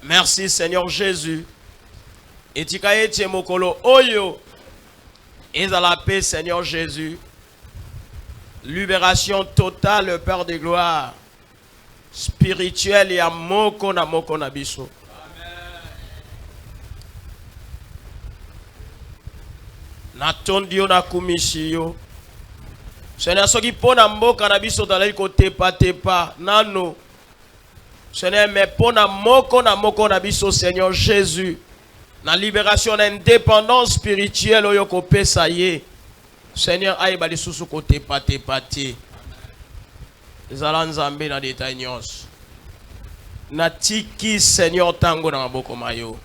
Merci Seigneur Jésus. Et tikaye mokolo oyo. Et dans la paix Seigneur Jésus. Libération totale, Père de gloire. Spirituelle et à moko na biso. Natondi yo na kumisi yo. Seigneur soki pona mboka na biso talai ko tepa tepa nano. Seigneur mais pona moko na biso Seigneur Jésus. Na libération d'indépendance spirituelle oyo ko pesa ye. Seigneur ayi bali susu ko tepa tepa te. Ezala nzambe na détail nyonso. Natiki Seigneur tango na maboko mayo.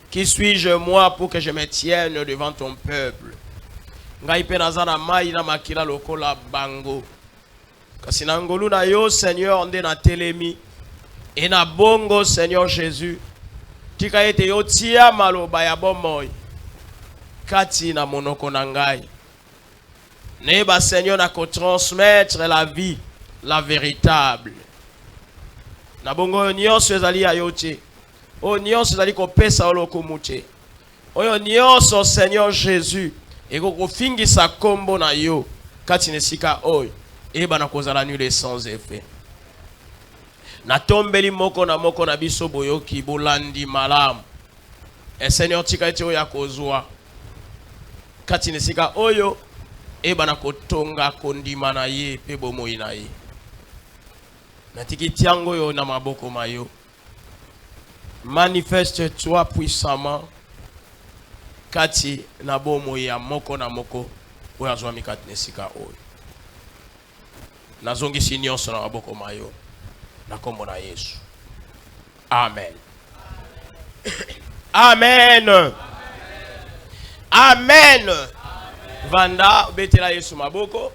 Qui suis-je moi pour que je me tienne devant ton peuple? Ngai pe nazana mai na makila lokola bango. Kasi na ngolu na yo Seigneur nde na telemi. Et na bongo Seigneur Jésus. Tika ete yo tia maloba ya bomoi. Kati na monoko na ngai. Neba Seigneur na ko transmettre la vie, la véritable. Na bongo nyonso ezali ayote. O nyonso ezali ko pesa oloko muche. Oyo nyonso Seigneur Jésus. Eko kofingisa kombo na yo. Kati nesika oyo. Eba na kozala nul sans effet. Na tombeli moko na biso boyoki bolandi malamu. E Seigneur tika ete oyo akozwa. Kati nesika oyo. Eba na kotonga kondima na ye pe bomoi na ye. Natiki tiango yo na maboko mayo. Manifeste-toi puissamment. Kati na bomoi ya moko na moko. Oyo azwa mikati nesika oyo. Nazongi si nyonso na maboko mayo. Na kombo na Yesu. Amen. Amen. Amen. Amen. Vanda betela Yesu maboko.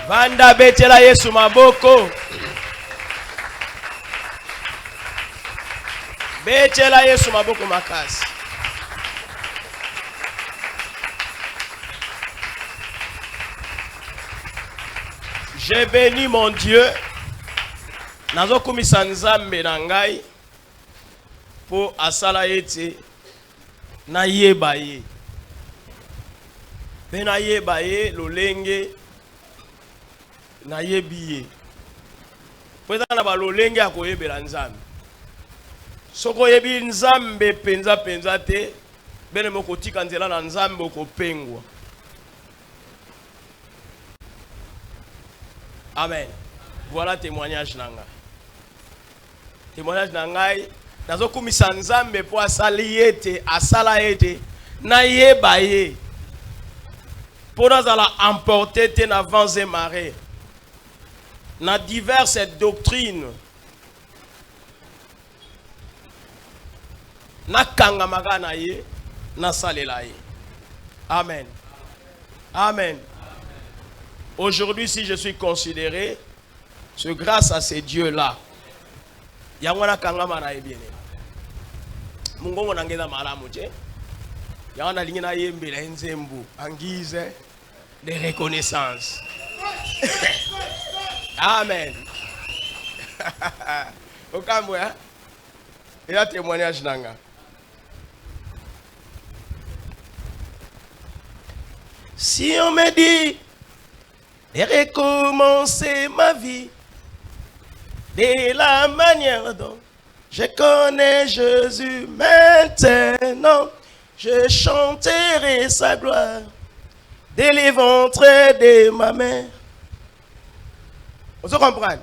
Vanda betela Yesu maboko. Betela Yesu maboko makasi. Je bénis mon Dieu. Nazo kumisa nzambe na ngai po asala ete na yeba ye. Pe na yeba ye lolenge na yebi ye. Po na ba lolenge akoyebela nzambe. Soko yebi nzambe penza te bene moko tika nzela na nzambe okopengwa. Amen. Voilà témoignage nanga. Témoignage nangai nazo kumisa nzambe po asali ete asala ete na yeba ye. Po nazala emporter te na vents et marées. Na diverses doctrines. Na kanga magana ye na salela ye. Amen. Amen. Aujourd'hui, si je suis considéré, c'est grâce à ces dieux-là. Yangwana kangama na ebene. Mungongo nangeza malamu je. Yangwana lingina yembe la nzembu en guise de reconnaissance. Amen. Okamwe hein? Et là témoignage nanga. Si on me dit de recommencer ma vie de la manière dont je connais Jésus maintenant, je chanterai sa gloire dès les ventres de ma mère. Vous comprenez?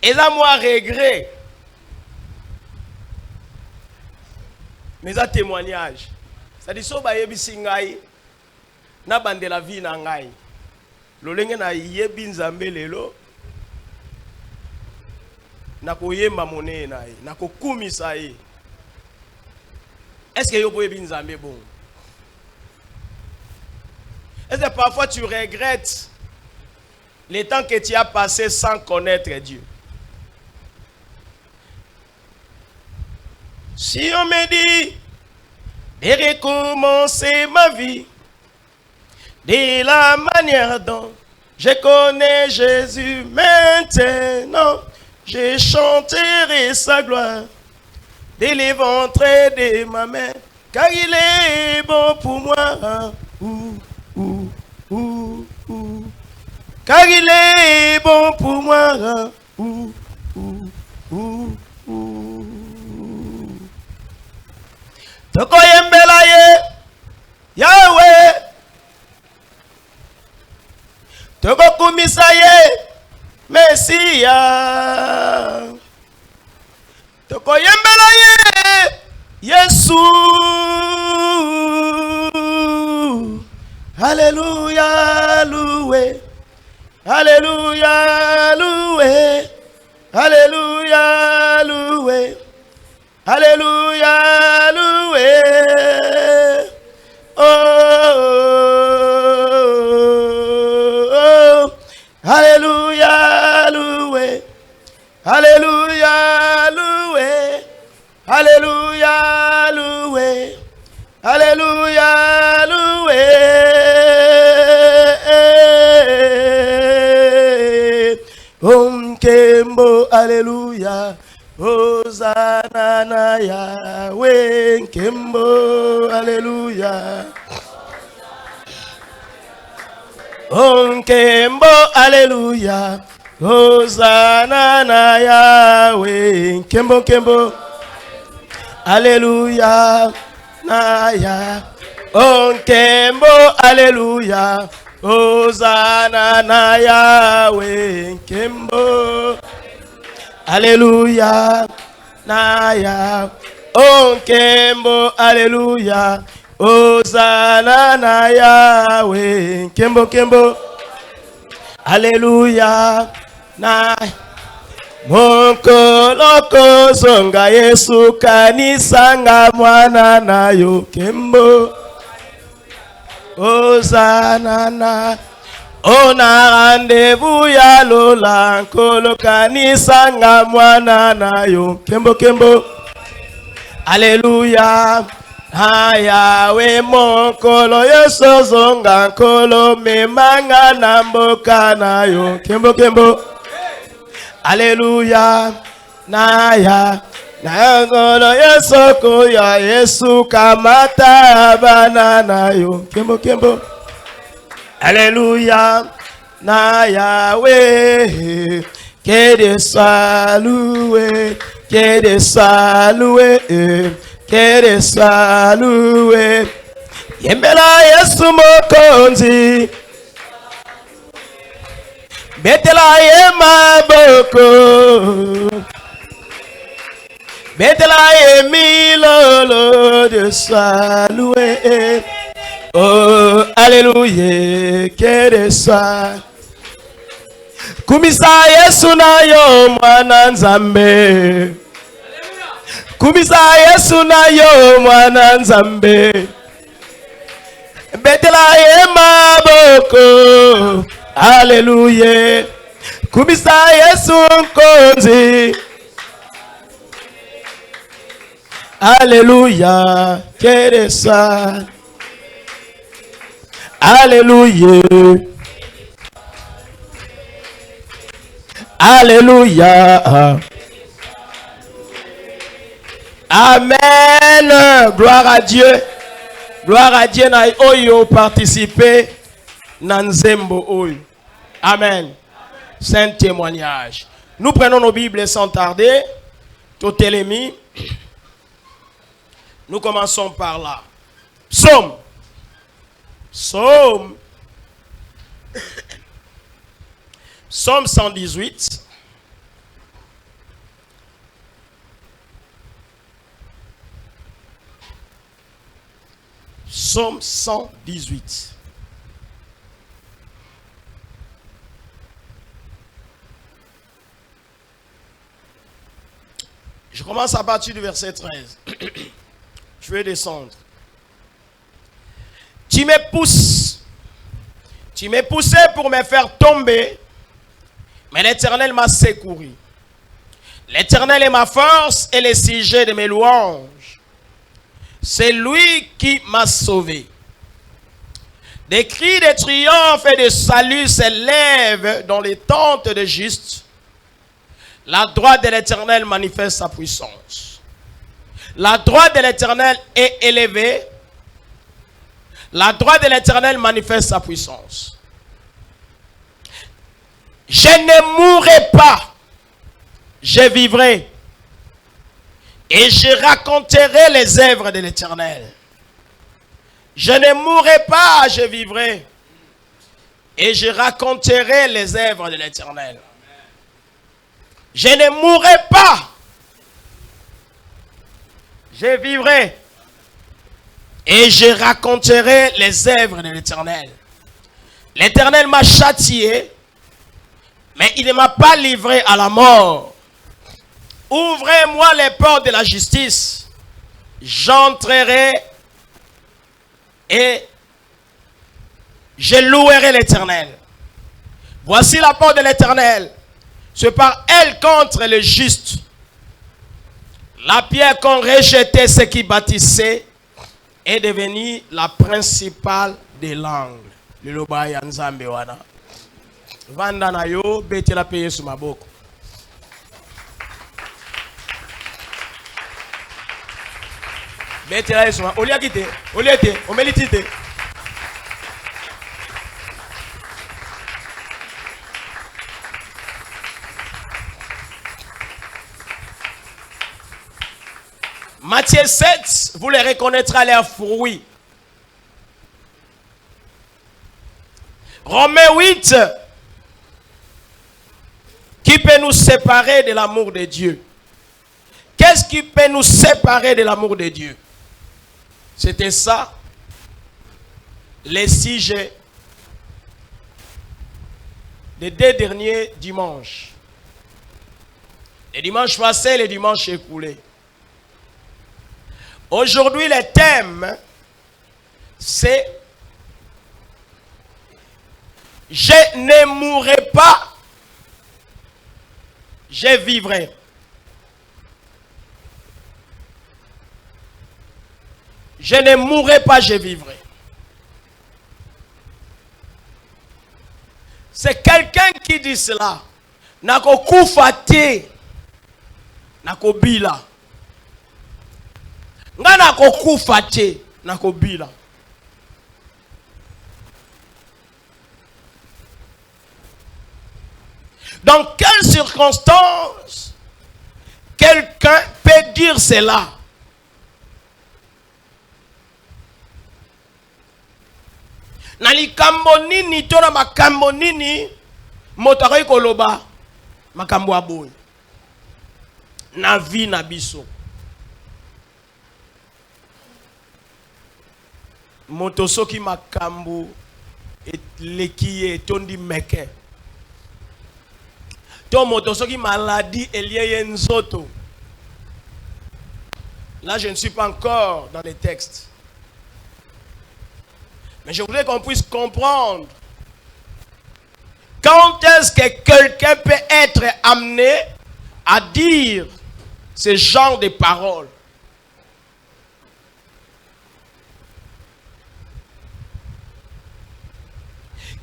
Et là, moi, regret. Mais ça témoignage. Ça dit, so ba yebi singai na bande la vie na ngai. Lolenge na yebi nzambe lelo. Na koyemba monene na ye, na kokumisa ye. Est-ce que yo po yebi nzambe bon? Est-ce que parfois tu regrettes les temps que tu as passé sans connaître Dieu? Si on me dit de recommencer ma vie de la manière dont Je connais Jésus maintenant, je chanterai sa gloire dès les ventres de ma mère, car il est bon pour moi. Car il est bon pour moi. Toko yembela ye, Yahweh. Toko kumisa ye, Messia. Toko yembela ye, Yesu. Alléluia, loué. Alléluia, loué. Alléluia, loué. Alléluia, loué. Oh, oh, oh. Alléluia, loué. Alléluia, loué. Alléluia, loué. Alléluia, loué. Kembo, alléluia. Hosanna na Yahweh. Kembo, alléluia. Kembo, alléluia. Hosanna na Yahweh. Kembo, Kembo. Alléluia. Naya. Kembo, alléluia. Hosanna na Yahweh. Kembo. Alléluia. Naya. Kembo, alléluia. Hosanna na Yahweh. Kembo, Kembo. Alléluia. Naya. Mokoloko zonga Yesu kanisanga mwana nayo. Kembo. Hosanna na. Ona rendez-vous ya lola nkolo kanisanga mwana nayo. Kembo, Kembo. Alléluia. Ayawe mokolo Yesu zonga nkolo memanga na mboka nayo. Kembo, Kembo. Alléluia. Naya. Na ngolo Yesu kuya Yesu kamata banana yo. Kembo, Kembo. Alléluia. Na Yahweh. Que de saluer. Que de saluer. Que de saluer. Yembela Yesu mokonzi. Betela ye maboko. Betela ye milolo de saluer. Oh, alléluia, que de ça. Kumisa Yesu na yo mwana nzambe. Kumisa Yesu na yo mwana nzambe. Betela ye maboko. Alléluia. Kumisa Yesu nkonzi. Alléluia. Que de ça. Alléluia. Alléluia. Amen. Gloire à Dieu. Gloire à Dieu. Na oyo participer nanzembo oyo. Amen. Saint témoignage. Nous prenons nos Bibles sans tarder. Totélémie. Nous commençons par là. Psaume. Psaume. Psaume 118. Psaume 118. Je commence à partir du verset 13. Je vais descendre. Tu me pousses. Tu m'es poussé pour me faire tomber. Mais l'Éternel m'a secouru. L'Éternel est ma force et le sujet de mes louanges. C'est lui qui m'a sauvé. Des cris de triomphe et de salut s'élèvent dans les tentes des justes. La droite de l'Éternel manifeste sa puissance. La droite de l'Éternel est élevée. La droite de l'Éternel manifeste sa puissance. Je ne mourrai pas, je vivrai. Et je raconterai les œuvres de l'Éternel. Je ne mourrai pas, je vivrai. Et je raconterai les œuvres de l'Éternel. Je ne mourrai pas, je vivrai. Et je raconterai les œuvres de l'Éternel. L'Éternel m'a châtié, mais il ne m'a pas livré à la mort. Ouvrez-moi les portes de la justice. J'entrerai et je louerai l'Éternel. Voici la porte de l'Éternel. C'est par elle contre le juste. La pierre qu'ont rejeté ceux qui bâtissaient est devenue la principale des langues. Le loba ya nzambe wana. Vanda na yo beti la paye sur ma boko. Beti la sur ma. Olia kite, oliete, omelitite. Matthieu 7, vous les reconnaîtrez à leurs fruits. Romains 8, qui peut nous séparer de l'amour de Dieu? Qu'est-ce qui peut nous séparer de l'amour de Dieu? C'était ça, les sujets des 2 derniers dimanches. Les dimanches passés, les dimanches écoulés. Aujourd'hui, le thème, c'est « Je ne mourrai pas, je vivrai ». Je ne mourrai pas, je vivrai. C'est quelqu'un qui dit cela. Nako kufate, nako bila. Ngana ko kufate, nako bila. Dans quelles circonstances quelqu'un peut dire cela? Na likambo nini to na makambo nini moto akoki koloba makambo aboyi na vie na biso? Moto soki makambo eleki ye tondi meke. To moto soki maladie eliye nzoto. Là, je ne suis pas encore dans les textes. Mais je voudrais qu'on puisse comprendre quand est-ce que quelqu'un peut être amené à dire ce genre de paroles.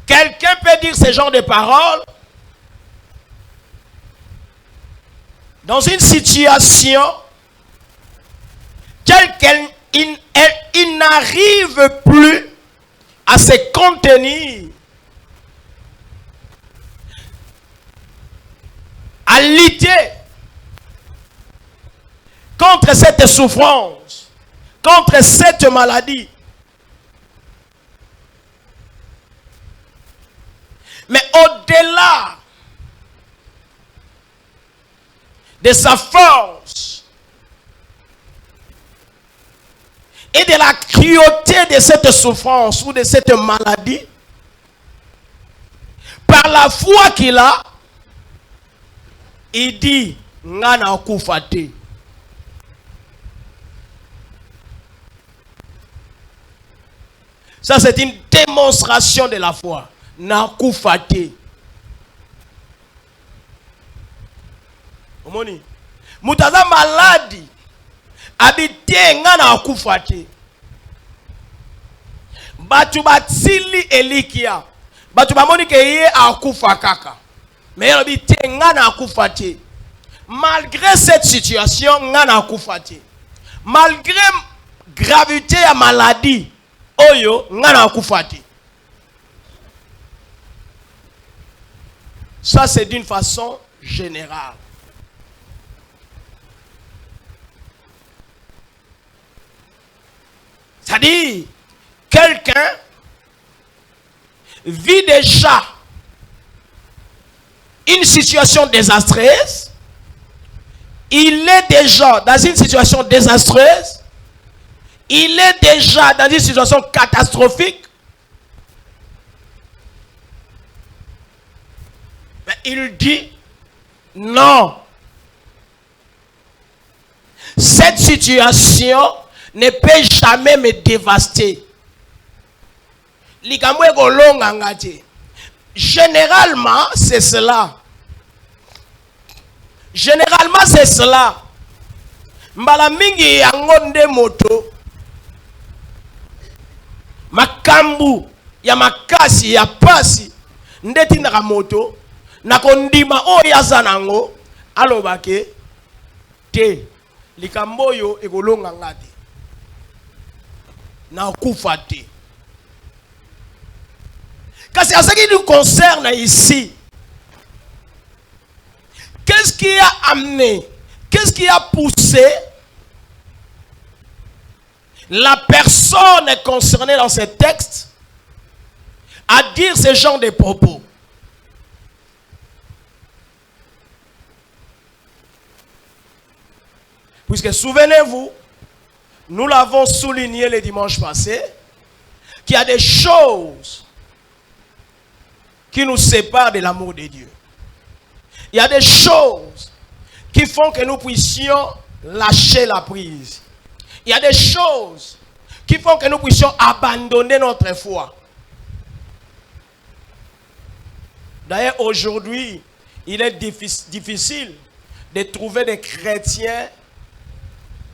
Quelqu'un peut dire ce genre de paroles dans une situation telle qu'il n'arrive plus à se contenir, à lutter contre cette souffrance, contre cette maladie. Mais au-delà de sa force et de la cruauté de cette souffrance ou de cette maladie, par la foi qu'il a, il dit ngana okufate. Ça, c'est une démonstration de la foi. Nakufate. Omoni. Mutaza maladi. Habité ngana okufate. Batu batili elikia. Batu bamoni ke ye akufa kaka. Mais il dit ngana akufa te. Malgré cette situation, ngana akufa te. Malgré gravité à maladie, oyo ngana akufa te. Ça c'est d'une façon générale. C'est-à-dire, quelqu'un vit déjà une situation désastreuse, il est déjà dans une situation désastreuse, il est déjà dans une situation catastrophique, mais il dit non. Cette situation ne peut jamais me dévaster. Généralement, c'est cela. Généralement, c'est cela. Mbala mingi yangonde moto. Makambu ya makasi ya pasi ndeti na moto na kondima o yazanango alobake te likamboyo ekolonga ngati na kufa te. Kasi à ce qui nous concerne ici, qu'est-ce qui a amené, qu'est-ce qui a poussé la personne concernée dans ce texte à dire ce genre de propos? Puisque souvenez-vous, nous l'avons souligné le dimanche passé, qu'il y a des choses qui nous séparent de l'amour de Dieu. Il y a des choses qui font que nous puissions lâcher la prise. Il y a des choses qui font que nous puissions abandonner notre foi. D'ailleurs, aujourd'hui, il est difficile de trouver des chrétiens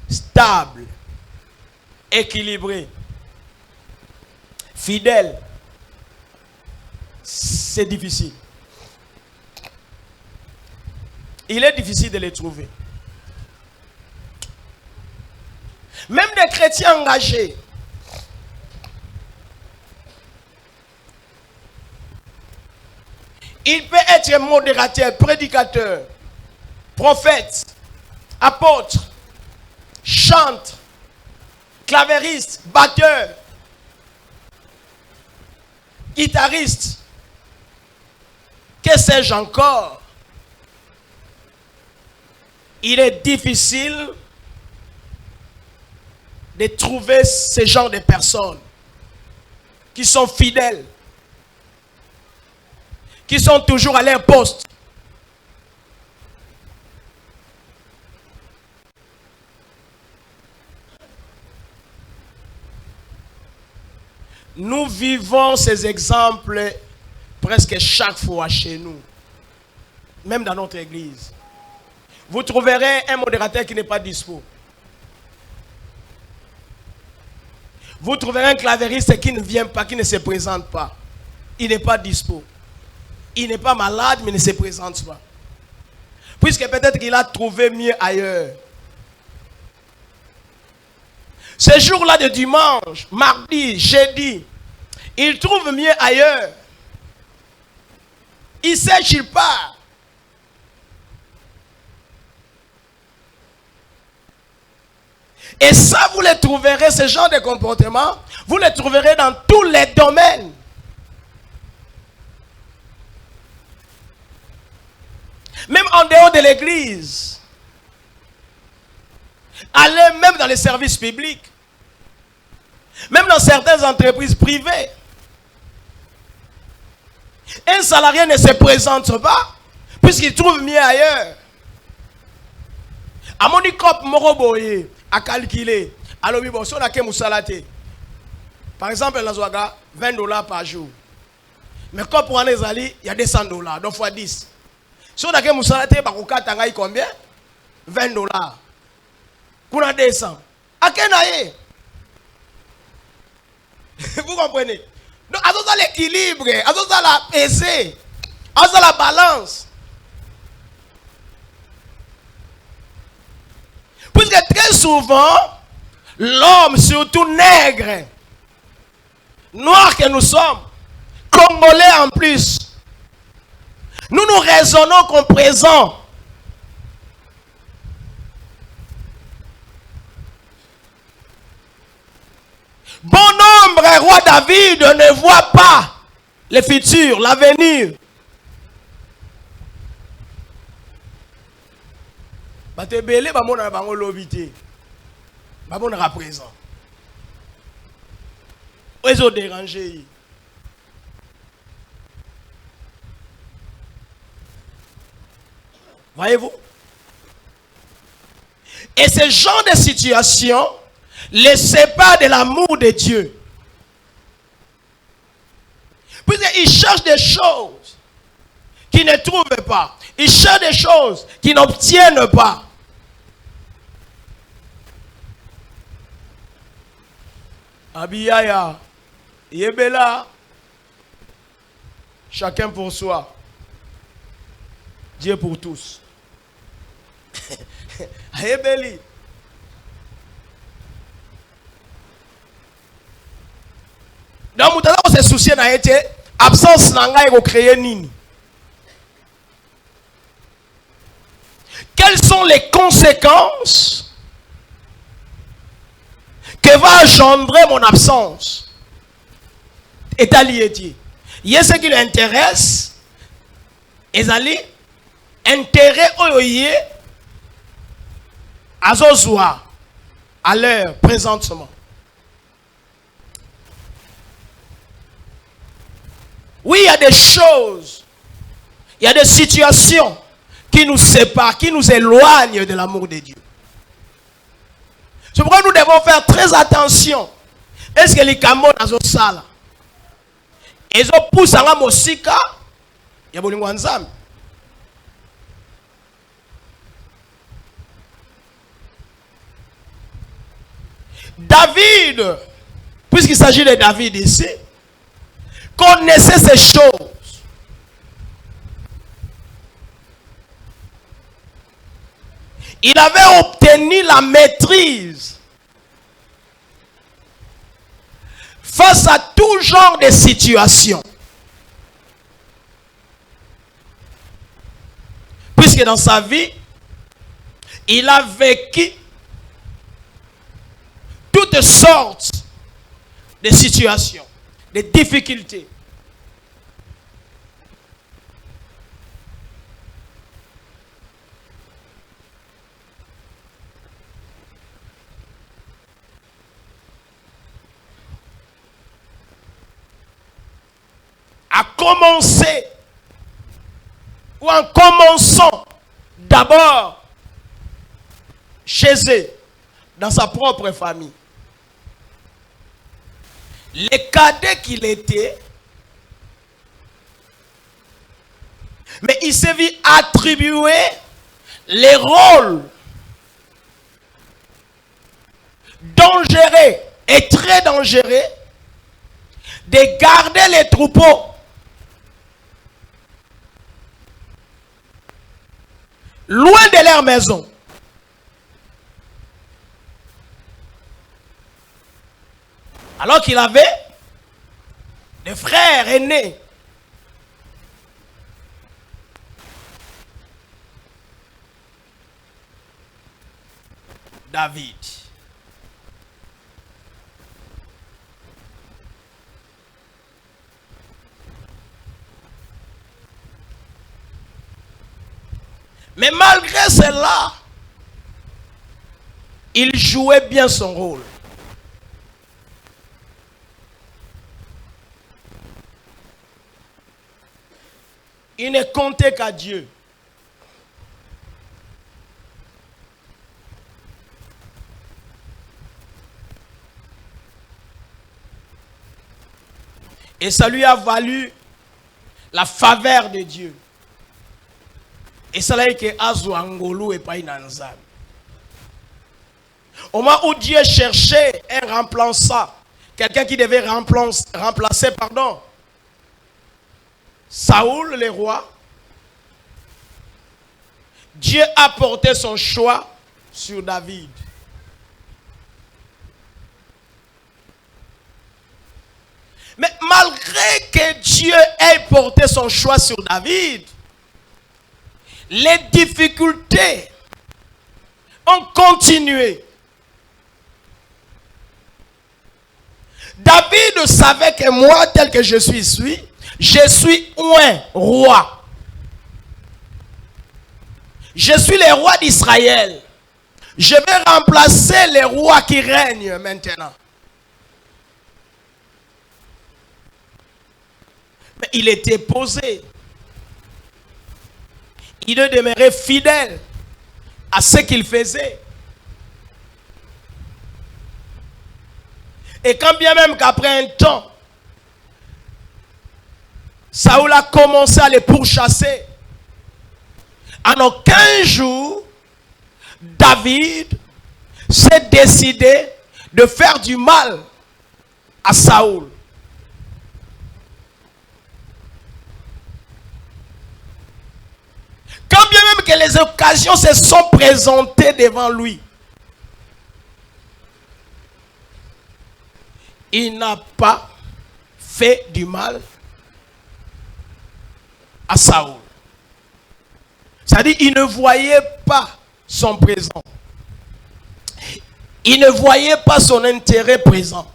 stables, équilibrés, fidèles. C'est difficile. Il est difficile de les trouver. Même des chrétiens engagés. Il peut être modérateur, prédicateur, prophète, apôtre, chanteur, clavériste, batteur, guitariste. Que sais-je encore? Il est difficile de trouver ce genre de personnes qui sont fidèles, qui sont toujours à leur poste. Nous vivons ces exemples presque chaque fois chez nous, même dans notre église. Vous trouverez un modérateur qui n'est pas dispo. Vous trouverez un clavériste qui ne vient pas, qui ne se présente pas. Il n'est pas dispo. Il n'est pas malade, mais ne se présente pas. Puisque peut-être qu'il a trouvé mieux ailleurs. Ce jour-là de dimanche, mardi, jeudi, il trouve mieux ailleurs. Il sèche, il part. Et ça, vous les trouverez, ce genre de comportement, vous les trouverez dans tous les domaines. Même en dehors de l'église. Allez même dans les services publics. Même dans certaines entreprises privées. Un salarié ne se présente pas puisqu'il trouve mieux ailleurs. À mon cop moroboye à calculer. Alors oui, bon, si on a par exemple, dans Zouaga, $20 par jour. Mais comme pour les alliés, il y a $200, donc fois 10. Si on a combien? $20. Qu'on a 200. À quel année? Vous comprenez? Donc, à ça l'équilibre, à ça la pesée, à ça la balance. Puisque très souvent, l'homme, surtout nègre, noir que nous sommes, congolais en plus, nous raisonnons comme présent. Bon nombre, roi David ne voit pas le futur, l'avenir. Batebele bamona bango lobité. Bamona présent. Ils ont dérangé. Voyez-vous? Et ce genre de situation les sépare de l'amour de Dieu. Puisqu'ils cherchent des choses qu'ils ne trouvent pas. Ils cherchent des choses qu'ils n'obtiennent pas. Abiyaya, Yebela, chacun pour soi. Dieu pour tous. Ayebeli. Donc, on se soucie n'a été absence n'a pas créé nini. Quelles sont les conséquences que va engendrer mon absence? Et lié. Il y a ce qui l'intéresse. Ezali intérêt oyoye azozwa à l'heure présentement. Oui, il y a des choses, il y a des situations qui nous séparent, qui nous éloignent de l'amour de Dieu. C'est pourquoi nous devons faire très attention. Est-ce que les camos dans une salle, ils ont poussé à mosika, il y a bolingo nzambe. David, puisqu'il s'agit de David ici, connaissait ces choses. Il avait obtenu la maîtrise face à tout genre de situation. Puisque dans sa vie, il a vécu toutes sortes de situations, de difficultés. À commencer, ou en commençant d'abord chez eux, dans sa propre famille. Les cadets qu'il était, mais il s'est vu attribuer les rôles dangereux et très dangereux de garder les troupeaux loin de leur maison. Alors qu'il avait des frères aînés. David. Mais malgré cela, il jouait bien son rôle. Il ne comptait qu'à Dieu. Et ça lui a valu la faveur de Dieu. Et ça l'a été Azuangolo et pas Inanzam. Au moment où Dieu cherchait un remplaçant quelqu'un qui devait remplacer, Saoul, le roi, Dieu a porté son choix sur David. Mais malgré que Dieu ait porté son choix sur David, les difficultés ont continué. David savait que moi, tel que je suis un roi. Je suis le roi d'Israël. Je vais remplacer les rois qui règnent maintenant. Mais il était posé. Il demeurait fidèle à ce qu'il faisait. Et quand bien même qu'après un temps, Saoul a commencé à les pourchasser, en aucun jour, David s'est décidé de faire du mal à Saoul. Quand bien même que les occasions se sont présentées devant lui, il n'a pas fait du mal à Saoul. C'est-à-dire, il ne voyait pas son présent. Il ne voyait pas son intérêt présent.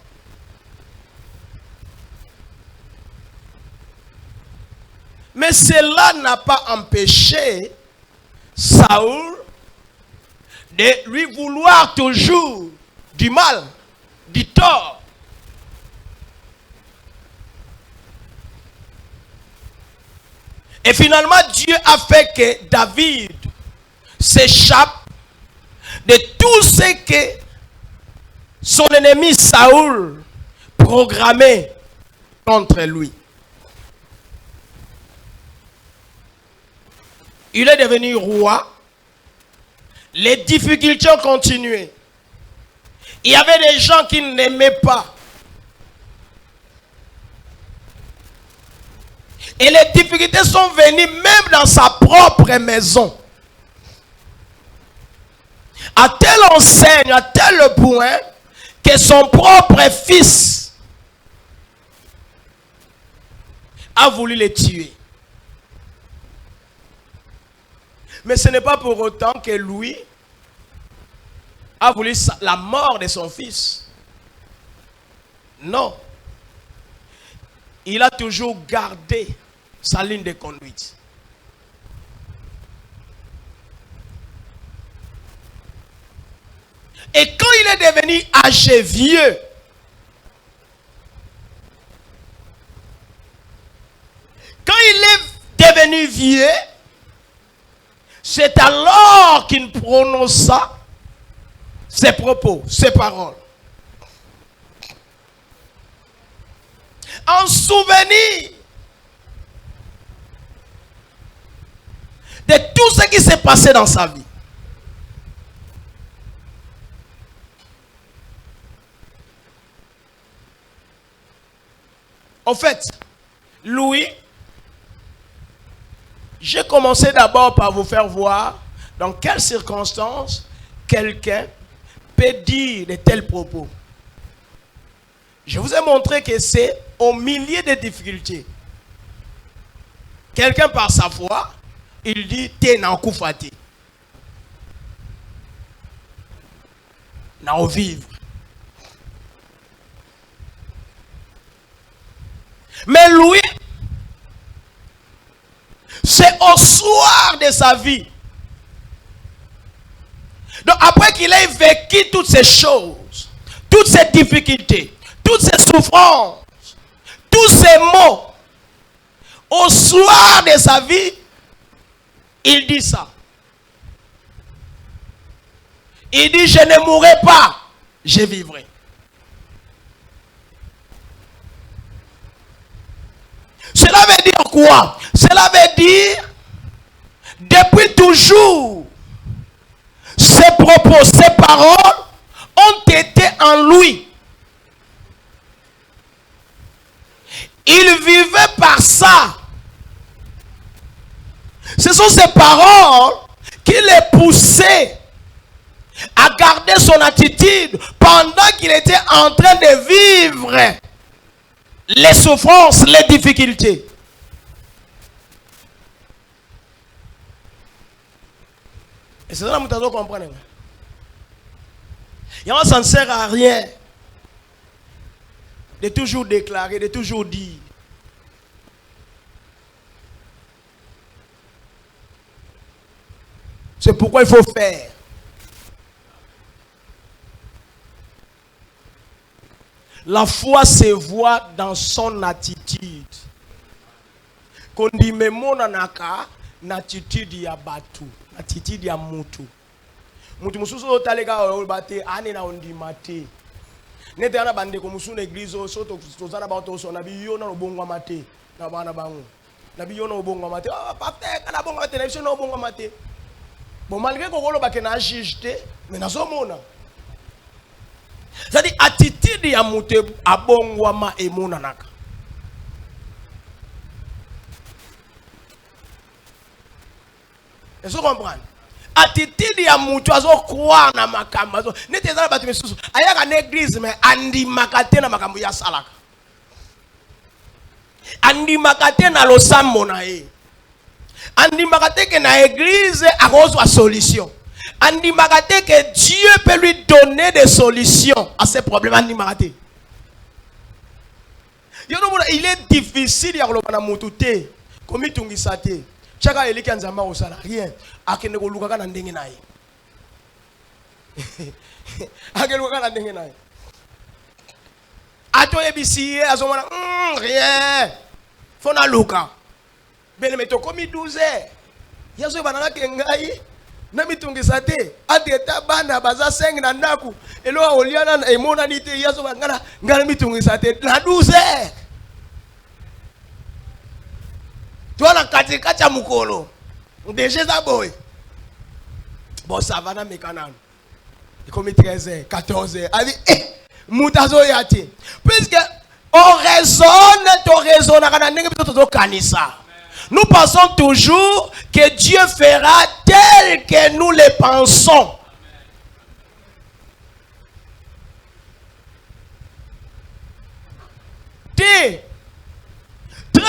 Mais cela n'a pas empêché Saoul de lui vouloir toujours du mal, du tort. Et finalement, Dieu a fait que David s'échappe de tout ce que son ennemi Saoul programmait contre lui. Il est devenu roi. Les difficultés ont continué. Il y avait des gens qui ne l'aimaient pas. Et les difficultés sont venues même dans sa propre maison. À telle enseigne, à tel point, que son propre fils a voulu le tuer. Mais ce n'est pas pour autant que lui a voulu la mort de son fils. Non. Il a toujours gardé sa ligne de conduite. Et quand il est devenu âgé, vieux, quand il est devenu vieux, c'est alors qu'il prononça ses propos, ses paroles. En souvenir de tout ce qui s'est passé dans sa vie. En fait, Louis, j'ai commencé d'abord par vous faire voir dans quelles circonstances quelqu'un peut dire de tels propos. Je vous ai montré que c'est au milieu des difficultés. Quelqu'un par sa foi, il dit « T'es nan koufati ». Nan vivre. Mais lui, c'est au soir de sa vie. Donc après qu'il ait vécu toutes ces choses, toutes ces difficultés, toutes ces souffrances, tous ces maux, au soir de sa vie, il dit ça. Il dit, je ne mourrai pas, je vivrai. Cela veut dire quoi? Cela veut dire, depuis toujours, ses propos, ses paroles ont été en lui. Il vivait par ça. Ce sont ces paroles qui les poussaient à garder son attitude pendant qu'il était en train de vivre les souffrances, les difficultés. Et c'est ça que nous comprenons. Et ça ne sert à rien de toujours déclarer, de toujours dire. C'est pourquoi il faut faire. La foi se voit dans son attitude. Quand on dit mais mon anaka, l'attitude ya batu, l'attitude ya mutu. Mutu mususu otalega olbate ane na ondi mate. Nete ana bande ko musu na église so to zana ba to so na biyo na obongwa mate na bana bangu. Na biyo na obongwa mate. Ah pasteur kana bongwa mate na biso na obongwa mate. Bon, malgré qu'on va que na jugé, mais na somona. C'est-à-dire attitude ya mute abongwama et monanaka. Est-ce que vous comprenez? Attitude ya mute azo croire na makambo. Nete za batu mesusu. Ayaka na église mais andi makate na makambo ya salaka. Andi makate na losambo na ye. Andi makate que na église a reçoit solution. Andi makate que Dieu peut lui donner des solutions à ses problèmes. Andi makate. Il est difficile ya kolobana mutu te. Komi tungisa te. Chaka eliki nzamba osala rien. Akende ko luka kana ndenge naye. Akende luka kana ndenge naye. Ato ebisiye azomana rien. Fona luka. Bene meto komi 12 heures. Yazo banana ke ngai na mitungisa te. Ateta bana baza 5 na ndaku. Elo oliana na emona nite yazo bangana ngana mitungisa te na 12 heures. Tuana katikati ya mukolo. Déjà ça boy. Bon ça va na mekanano. Komi 13 heures, 14 heures. Ali mutazo yati. Puisque on raisonne kana ndenge bito kanisa. Nous pensons toujours que Dieu fera tel que nous le pensons. Très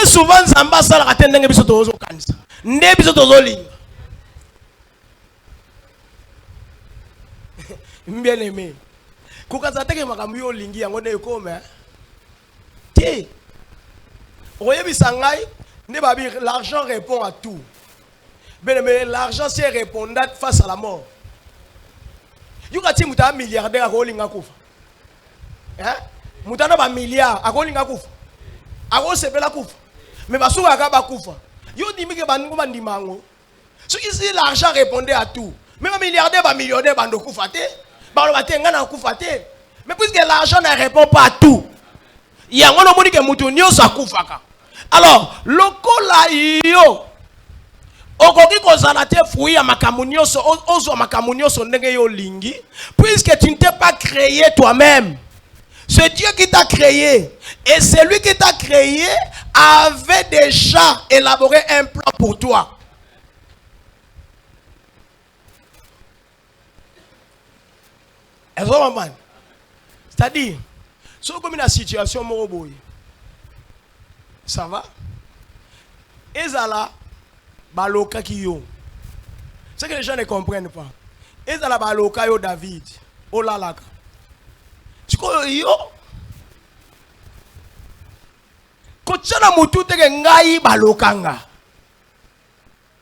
souvent, Zamba sala katende nge biso tozo kanisa. Nde biso tozo linga. Bien aimé. Kukazate ke makambo yo lingi yango ne ekome. Ti. Oyebi sangai. L'argent répond à tout. Mais l'argent c'est répondant face à la mort. Yukati muta milliardaire akolinga kufa. Hein? Mutana ba milliard akolinga kufa. Ako sepela kufa. Mais basu akaba kufa. Yo dimike bango bandimango. Ce qui c'est l'argent répondait à tout. Même milliardaire ba millionnaire bando kufa te. Ba lo batenga na kufa te. Mais puisque l'argent ne répond pas à tout. Yango no moni ke mutu nyoso akufaka. Alors, lokola yo okoki kozala te fruit ya makambo nyonso ozo makambo nyonso ndenge yo lingi puisque tu ne t'es pas créé toi-même. C'est Dieu qui t'a créé et celui qui t'a créé avait déjà élaboré un plan pour toi. C'est-à-dire, si on a une situation moroboye, ça va? Ezala baloka kiyo. C'est que les gens ne comprennent pas. Ezala baloka yo David. Olalaka. Tu connais yo? Kochana mutu teke ngai balokanga.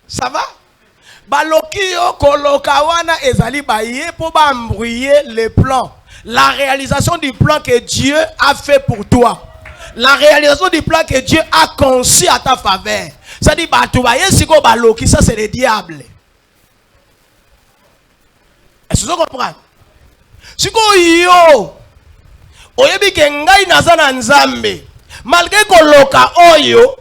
Ça va? Baloki yo koloka wana ezali baye pour embrouiller le plan. La réalisation du plan que Dieu a fait pour toi. La réalisation du plan que Dieu a conçu à ta faveur. Ça dit, ça c'est le diable. Est-ce que vous comprenez? Si vous oyebi ke ngai nazana nzambe malgré koloka oyo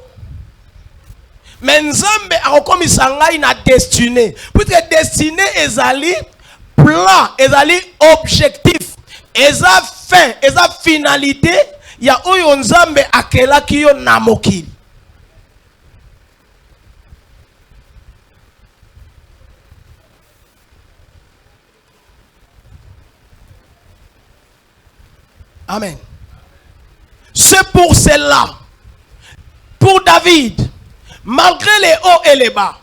mais nzambe akokomisa ngai na destinée puisque destinée ezali plan ezali objectif eza fin eza finalité ya oyo nzambe akelaki yo na mokili. Amen. C'est pour cela, pour David, malgré les hauts et les bas,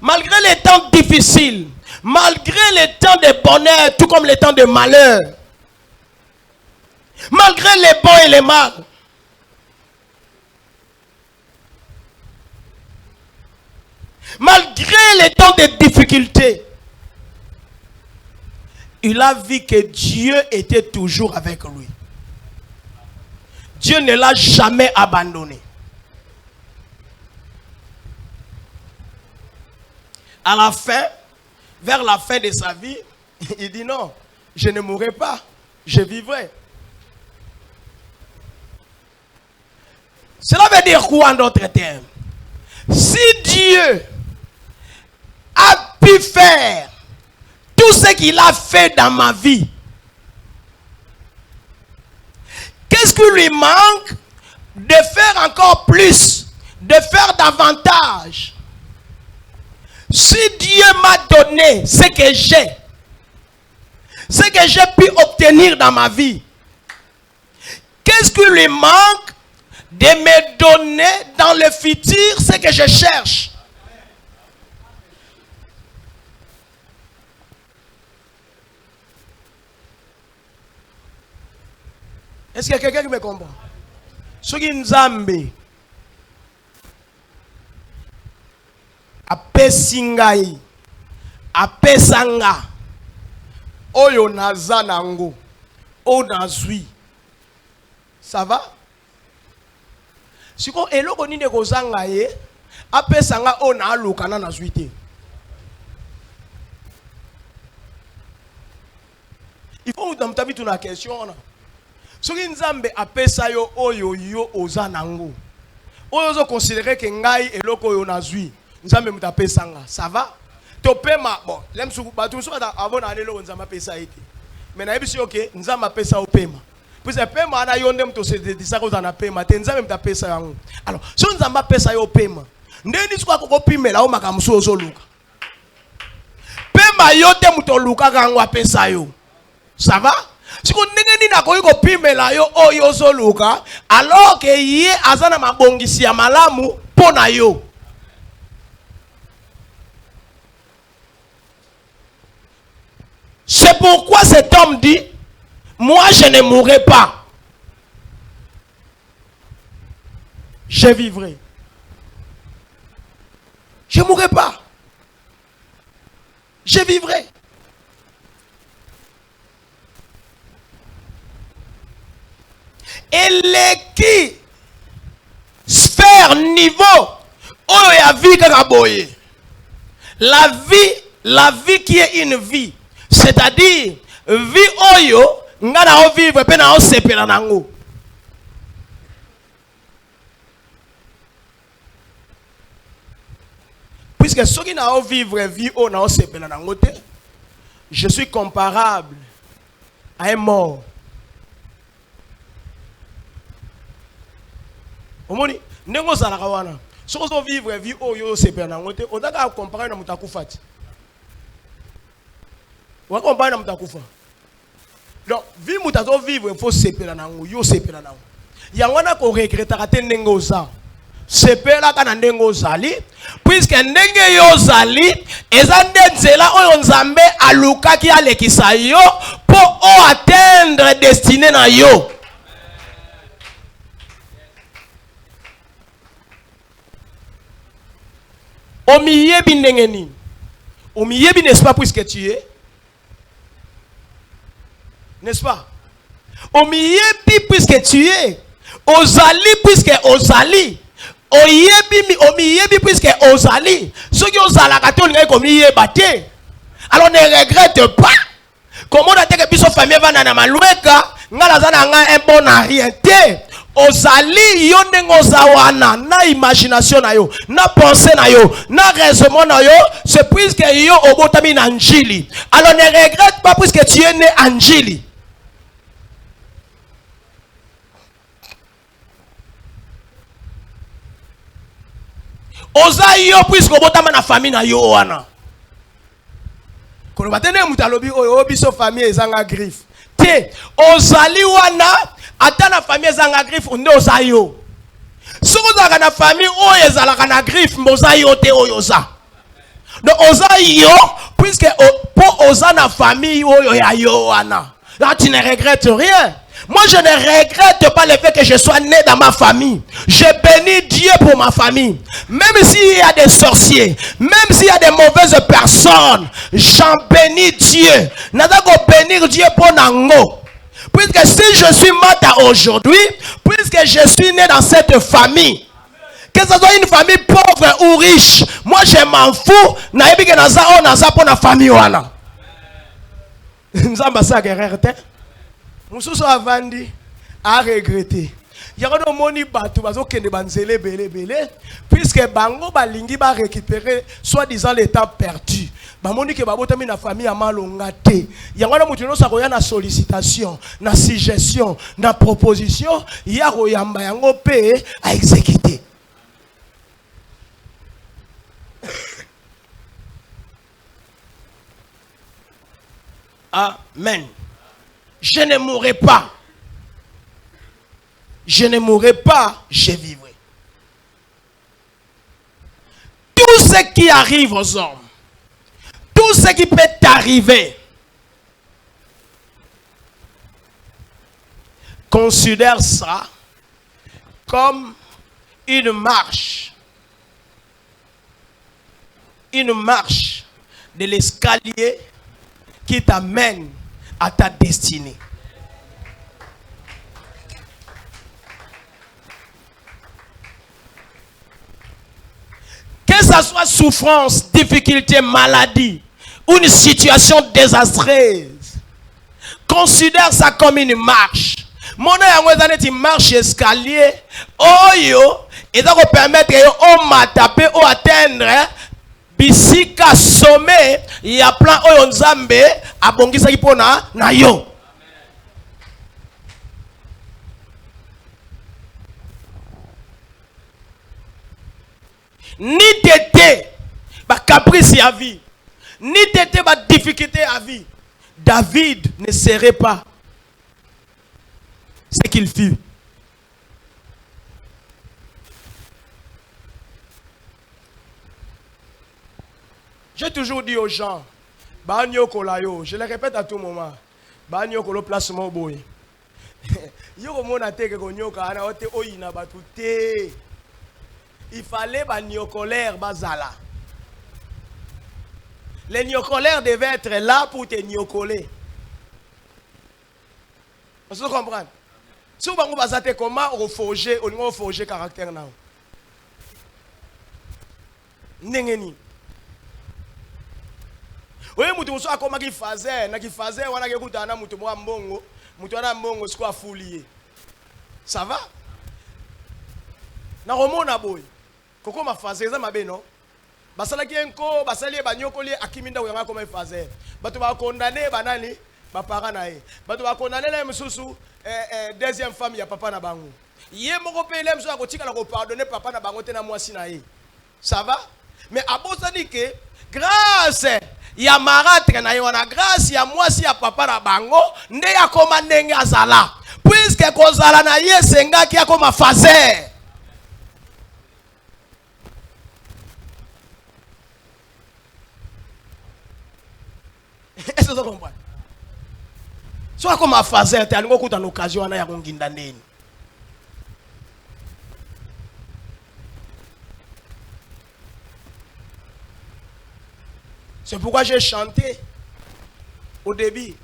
malgré les temps difficiles, malgré les temps de bonheur, tout comme les temps de malheur, malgré les bons et les mal, malgré les temps de difficultés, il a vu que Dieu était toujours avec lui. Dieu ne l'a jamais abandonné. À la fin, vers la fin de sa vie, il dit non, je ne mourrai pas, je vivrai. Cela veut dire quoi en d'autres termes? Si Dieu a pu faire tout ce qu'il a fait dans ma vie, qu'est-ce qui lui manque de faire encore plus, de faire davantage? Si Dieu m'a donné ce que j'ai pu obtenir dans ma vie, qu'est-ce qui lui manque de me donner dans le futur ce que je cherche? Est-ce qu'il y a quelqu'un qui me comprend? Ce qui nous a mis à Pesingai, à Pesanga, Oyo Nazanango, Onazui. Ça va? Si vous avez dit que vous avez à Pesanga, Ona Lukana Nazuite. Il faut que vous avez une question. Ce qui nous a mis à Pesayo, Oyo Yo Ozanango. Oyo considérer que Ngai et Loko Yo Nazui. Nous avons mis à Pesanga. Ça va? Topema, bon, l'aime sous bateau, avant d'aller là, nous avons pesa été. Mais nous avons ok, nous avons pesa au paiement. Puis le paiement, on a eu un dem to se dit ça qu'on a paiement. Nous avons mis pesa yango. Alors, si nous avons pesa au paiement, nous disons quoi qu'on pime là, on m'a comme so luka. Paiement yo te muto luka kango a pesa yo. Ça va? Si vous n'avez pas de pime là yo o yo so luka, alors que yé azana mabongisi ya malamu pona yo. C'est pourquoi cet homme dit, moi je ne mourrai pas. Je vivrai. Je ne mourrai pas. Je vivrai. Et les qui sphère niveau oh ya vie kakaboye. La vie qui est une vie. C'est-à-dire, vie oyo, ngana o vivre pe na o sepela nango. Puisque ceux qui na o vivre vie o na o sepela nango te, je suis comparable à un mort. Omoni, nengo zalaka wana. Ceux qui vivre vie oyo sepela nango te, on doit comparer na mutakufati. Donc, vie mutato vivre, il faut sepela nango, yo sepela nango. Yangwana ko regrettera te nengo za. Sepela kana nengo zali, puisque ndenge yo zali, ezande nzela oyo nzambe alukaki alekisa yo po o atteindre destinée na yo. Omiyebi ndenge nini? Omiyebi n'est-ce pas puisque tu es? N'est-ce pas? Omiyebi puisque tu es. Ozali puisque ozali. Omiyebi puisque ozali. Ce qui ozala katonga komiyeba te. Alors ne regrette pas. Comment on a dit que biso famille va na malueka, ngala zana nga un bon à rien te. Ozali yo ndengo zawana na imagination na yo, na pensée na yo, na raisonnement na yo, c'est puisque yo obotami na njili. Alors ne regrette pas puisque tu es né en njili. oza yo puisque obotama na famille na yo wana koloba tene mutalobi oyo biso famille ezanga griffe te ozali wana ata na famille ezanga griffe nde oza yo soko ozalaka na famille oyo ezalaka na griffe mboza yo te oyo oza donc oza yo puisque po oza na famille oyo ya yo wana là tu ne regrettes rien. Moi je ne regrette pas le fait que je sois né dans ma famille. Je bénis Dieu pour ma famille. Même s'il y a des sorciers, même s'il y a des mauvaises personnes, j'en bénis Dieu. Nada ko bénir Dieu pour nango. Puisque si je suis mort aujourd'hui, puisque je suis né dans cette famille, que ce soit une famille pauvre ou riche, moi je m'en fous. Naebi ke naza o naza pour la famille wana. Nzamba sa guerre te. Mususu avandi a regretté. Yako moni batu bazo kende banzele belé puisque bango balingi ba récupérer soi-disant les temps perdus. Bamoni ke babotami na famille ya malonga te. Yango na mutu no sakoya na sollicitation, na suggestion, na proposition, ya koyamba yango pe a exécuter. Amen. Je ne mourrai pas. Je ne mourrai pas, je vivrai. Tout ce qui arrive aux hommes, tout ce qui peut t'arriver, considère ça comme une marche de l'escalier qui t'amène à ta destinée. Que ça soit souffrance, difficulté, maladie, ou une situation désastreuse, considère ça comme une marche. Mon une marche escalier, oyo, et ça va permettre de m'ataper ou atteindre bisika sommet, il y a plein oyo nzambe abongisa kipona na yo. Ni tété ba caprice à vie, ni tété ba difficulté à vie. David ne serait pas ce qu'il fut. J'ai toujours dit aux gens, je le répète à tout moment, place mon boy. Il fallait que bazala. Les nyokolaires devaient être là pour te nyokoler. Vous comprenez? Si vous avez comment reforger, on forger caractère now. Nengeni. Oui, mutu muso akoma ki fazer, na ki fazer wana ke kutana mutu mwa mbongo, mutu wana mbongo siko afuliye. Ça va? Na romona boy. Koko ma fazer za mabe no. Basala ki enko, basali banyokoli akiminda uyanga koma fazer. Batu ba condamner banani, ba parents na ye. Batu ba condamner na msusu deuxième femme ya papa na bango. Ye moko pe le msusu akotika na ko pardonner papa na bango te na mwasi na ye. Ça va? Mais abosani ke grâce ya maratre na yo na grâce ya mwasi ya papa na bango nde ya koma ndenge azala puisque kozala na ye sengaki ya koma fazer. Est-ce que vous comprenez? Soit comme fazer te alingo kuta l'occasion na ya konginda neni. C'est pourquoi j'ai chanté au début.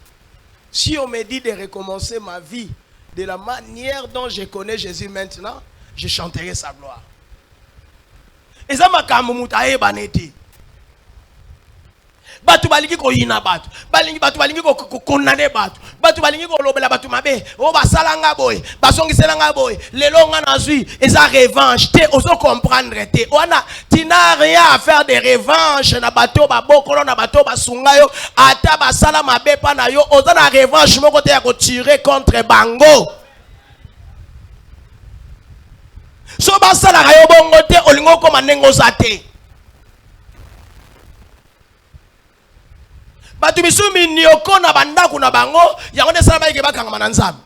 Si on me dit de recommencer ma vie de la manière dont je connais Jésus maintenant, je chanterai sa gloire. Et ça m'a kamumuta baneti. Batu balingi ko yina batu. Batu balingi ko condamner batu. Batu balingi ko lobela batu mabe. O basala nga boy, basongisela nga boy. Lelo nga nazui, eza revanche. Te ozo comprendre te. Wana tu n'as rien à faire de revanche na bato ba bokolo na bato ba sungayo ata basala mabe pa na yo. Oza na revanche moko te ya ko tirer contre bango. so basala ka yo bongo te olingo ko manengo zate batu misumi nioko na bandaku na bango yango ne sala ba ke bakanga mananzam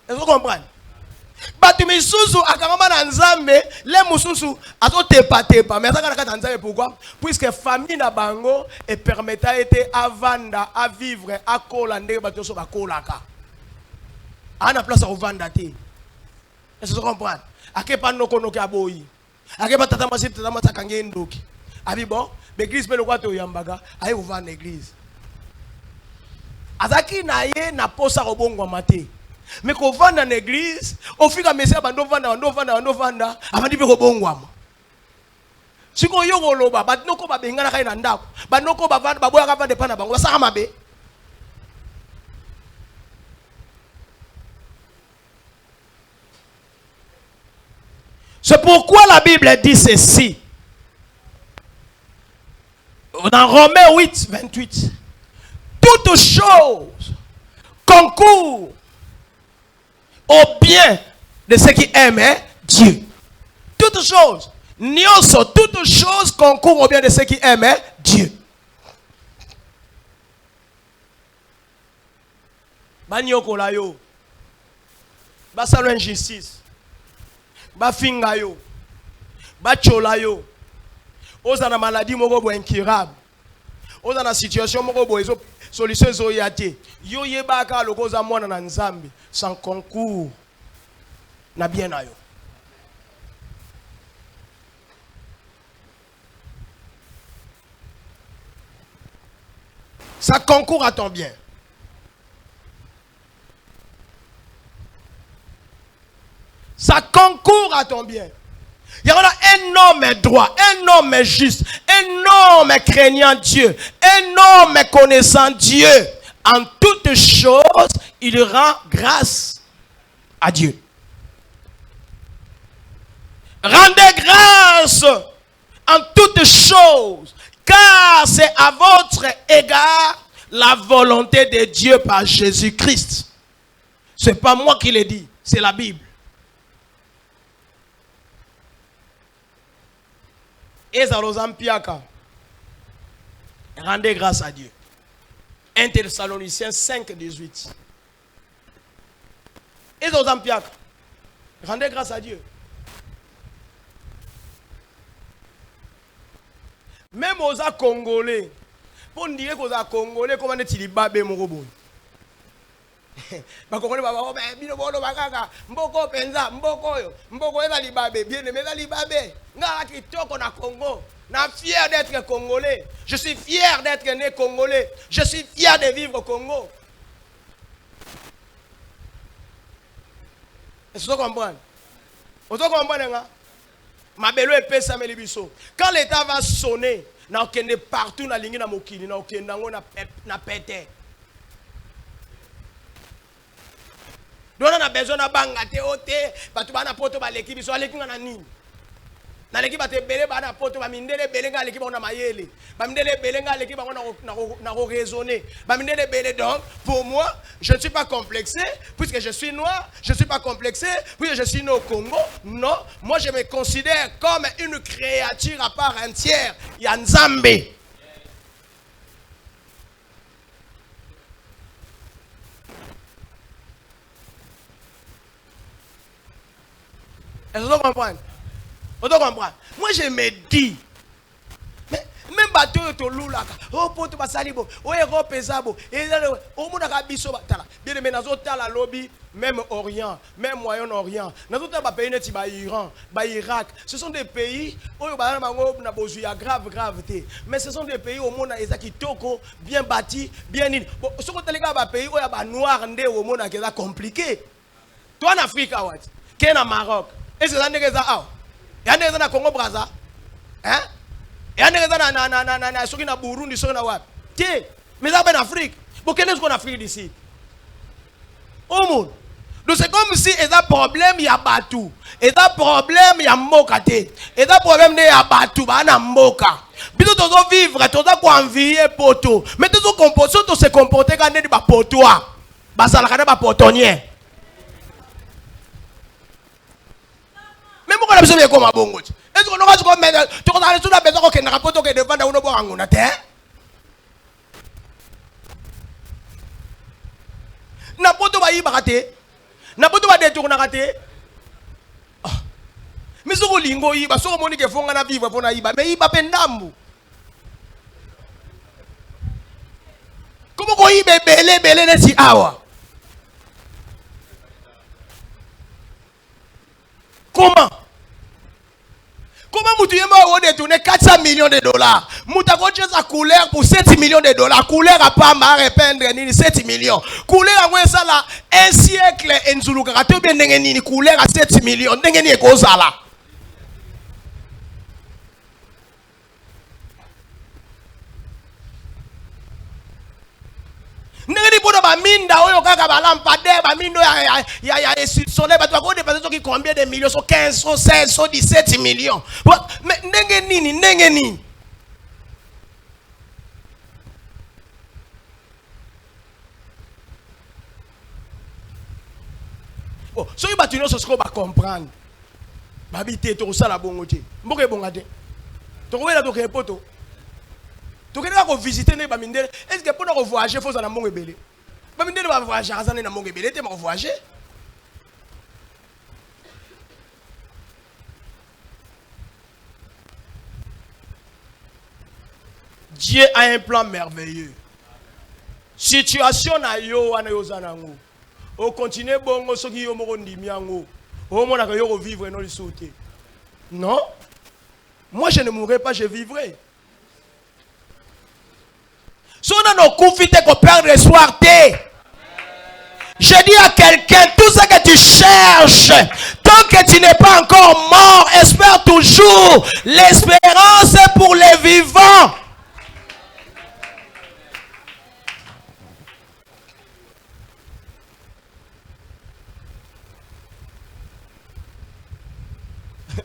est-ce que vous comprenez batu misusu akangama na nzambe le mususu azo tepa mais ça kana kata nzambe pourquoi puisque famille na bango et permettait été à vendre à vivre à kola ndenge batu so bakolaka ana place à vendre te est-ce que vous comprenez akepa noko noki aboyi akepa tata masip tata matsakange ndoki abi bon l'église pe lokwa to yambaga ayi vendre l'église azaki na ye na posa robongwa mate. Mais qu'on vend dans l'église, au fil à mesure, on vend, avant de faire bon. Si on y a un loba, on ne peut pas venir à la nda, on ne peut pas venir à la nda, on ça mabe. C'est pourquoi la Bible dit ceci. Dans Romains 8, 28. Toutes choses concourent au bien de ceux qui aiment Dieu. Toutes choses, toutes choses concourent au bien de ceux qui aiment Dieu. Banyoko la yo, basalo injustice, bafinga yo, bachola yo, oza na maladie moko bo incurable, oza na situation moko bo ezo solution zo yate yo yebaka lokoza mwana na nzambe sans concours na bien na yo ça concourt à ton bien. Ça concourt à ton bien. Il y a un homme droit, un homme juste, un homme craignant Dieu, un homme connaissant Dieu. En toutes choses, il rend grâce à Dieu. Rendez grâce en toutes choses, car c'est à votre égard la volonté de Dieu par Jésus-Christ. Ce n'est pas moi qui l'ai dit, c'est la Bible. Rendez grâce à Dieu. 1 Thessaloniciens 5, 18. Rendez grâce à Dieu. Même aux Congolais, pour dire qu'aux Congolais, comment est-il babé mon robot? Bakongolais baba bino bolo bakaka mboko penza mboko yo mboko eza libabe bien aimé eza libabe ngala kitoko na Congo na fier d'être congolais je suis fier d'être né congolais je suis fier de vivre au Congo. Est-ce que vous comprenez? Vous comprenez nga mabelo epesa meli biso quand l'état va sonner na okende partout na lingi na mokili na okenda ngo na pété. On a besoin de bangater ote, batu bana poto ba l'équipe so l'équipe na nini. Na l'équipe ba te belé bana poto ba mindele belenga l'équipe on a mayele. Ba mindele belenga l'équipe on a raisonner. Ba mindele belé donc pour moi, je ne suis pas complexé puisque je suis noir, je ne suis pas complexé puisque je suis né au Congo. Non, moi je me considère comme une créature à part entière, ya Nzambe. Est-ce que vous comprenez? Vous comprenez? Moi je me dis, mais même bateau to lula, oh poto basalibo, oh Europe ezabo, et au monde akabiso batala. Bien mais nazo tala lobby, même Orient, même Moyen-Orient, nazo tala pays neti ba Iran, ba Irak. Ce sont des pays où ba bango na bozuya gravité. Mais ce sont des pays au monde ezaki toko, bien bâti, bien nini. Bon, ce qu'on t'a les gars ba pays où ya ba noir ndé au monde qui est compliqué. Toi en Afrique what? Qu'est en Maroc? Est-ce que ça n'est pas ça? Il y a des Congo Brazza. Hein? Il y a des gens qui sont Burundi, qui sont mais ça en Afrique. Pourquoi est-ce qu'on a Afrique d'ici? Au monde. Donc c'est comme si il y a un problème, il y a Batou. Il y a un problème, il y a Mokate. Il y a un problème, il y a Batou, il y a Moka. Puis tu dois vivre, tu dois envier poto. Mais tu dois se comporter quand tu es poto. bazalaka ba potonnier. Mais pourquoi la personne est comme un bon goût? Est-ce qu'on aura ce qu'on met? Tu connais tout la besoin qu'on a rapporté que devant nous boire en terre. N'importe quoi y baraté, n'importe quoi détourner raté. Mais ce qu'on lingo y va, ce qu'on monique font en vivre pour naïba, mais y va pendambu. Comment qu'on y belé n'est si awa? Comment? Comment vous détourner 400 millions de dollars? Moutago sa couleur pour 7 millions de dollars. Couleur à pas marre peindre 7 millions. Couleur à moins ça là, un siècle en Zuluka. Tu bien n'engeni couleur à 7 millions. N'engeni cause là. N'engeni pour ba minda oyo kaka ba lampadaire ba mindo ya soleil ba toi dépasser qui combien de millions? 15, 16, 17 millions. Mais n'engeni. Oh, so y battu ce qu'on va comprendre. Babité tout ça la bongoté. Mboke bongate. Tu connais la toke poto. Tu connais la visiter ne bamindele. Est-ce que pour nous voyager faut ça na mongo belé? Bamindele va voyager ça na mongo belé, t'es voyager. Dieu a un plan merveilleux. Situation na yo ana yo zanango. Au continue bongo soki yo moko ndimi yango. Au mona ka yo vivre non le sauter. Non? Moi je ne mourrai pas, je vivrai. Si on a nos coups qu'on perd l'espoir, je dis à quelqu'un, tout ce que tu cherches, tant que tu n'es pas encore mort, espère toujours. L'espérance est pour les vivants.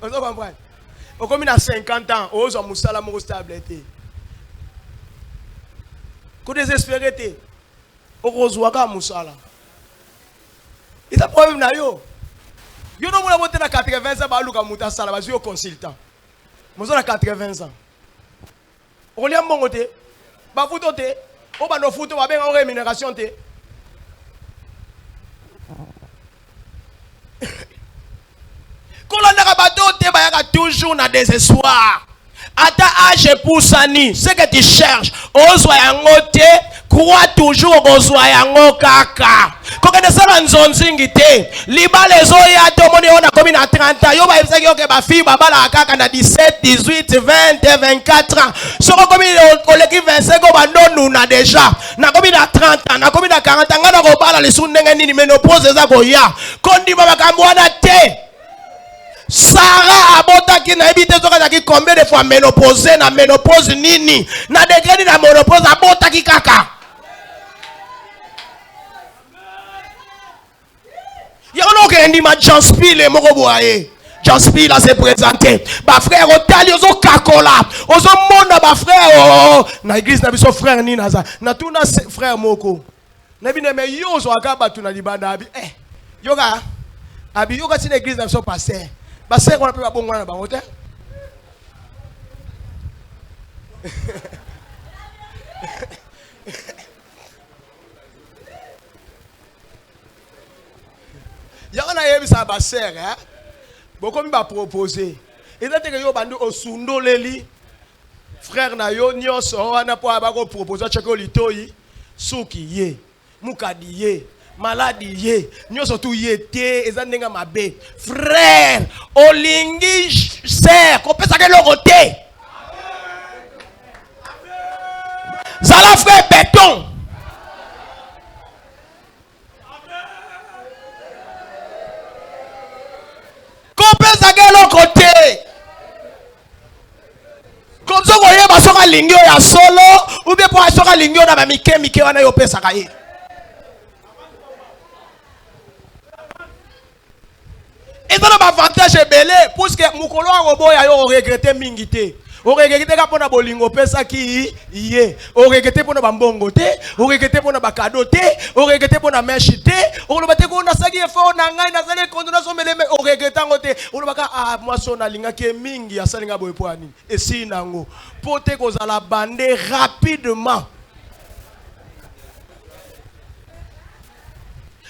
On comprend. Au comme il a 50 ans, on a moussala mo stabilité. Ko désespéré au rozwaka moussala. Il a problème na yo. Yo no mona monter na 80 ans ba luka muta sala ba yo consultant. Mozo na 80 ans. On lia mbongo te. Ba futo te. O ba no futo ba ben en rémunération te. Quand on a bateau, tu vas toujours dans désespoir. À ta âge pour Sani, ce que tu cherches, Ozoyangote, crois toujours Ozoyango kaka. Quand on est dans zone zingité, liba les oya, tout le monde on a comme à 30 ans. Yo ba ifse yo ke ba fille baba la kaka na 17, 18, 20, 24 ans. So comme on l'équipe 25 on ba non na déjà. Na comme na 30 ans, na comme na 40 ans, ngana ko bala les sunenge ni menopause za ko ya. Kondi baba kamwana te. Sarah abotaki na ebite zokazaki combien de fois ménopause na ménopause nini na degré na ménopause abotaki kaka. Yano ke ndima Janspile moko boye. Janspile a se présenté. Ba frère otali ozo kakola. Ozo mona ba frère na église na biso frère ni naza. Na tuna frère moko. Na bine me yo zo akaba tuna libanda abi yoga abi yoga si na église na biso passer. Bah c'est qu'on appelle la bonne banque hôtel. Il y a un ça va serre hein. Beaucoup m'a proposé. Et là que yo bandu osundo leli. Frère na yo nyonso wana po abako proposer cheko litoyi suki ye mukadi ye. Maladie ye nyoso tu yete ezandenga mabe frère olingi ser ko pesa ke lokote zala frère béton ko pesa ke lokote comme ça ko yeba soka lingio ya solo ou bien pour soka lingio na ba mike wana yo pesa ka ye. Et ça n'a pas avantage belé, parce que Moukolo a robo ya yo regretté mingité. O regretté pour na bolingo pesa ki yé. O regretté pour na bambongo te, o regretté pour na bakado te, o regretté pour na meshi te, o lo bate ko na saki effort na ngai na sali condamnation meleme o regretté ngote. O lo baka ah moi so na linga ke mingi asalinga boy po ani. Et si nango pote ko za la bande rapidement.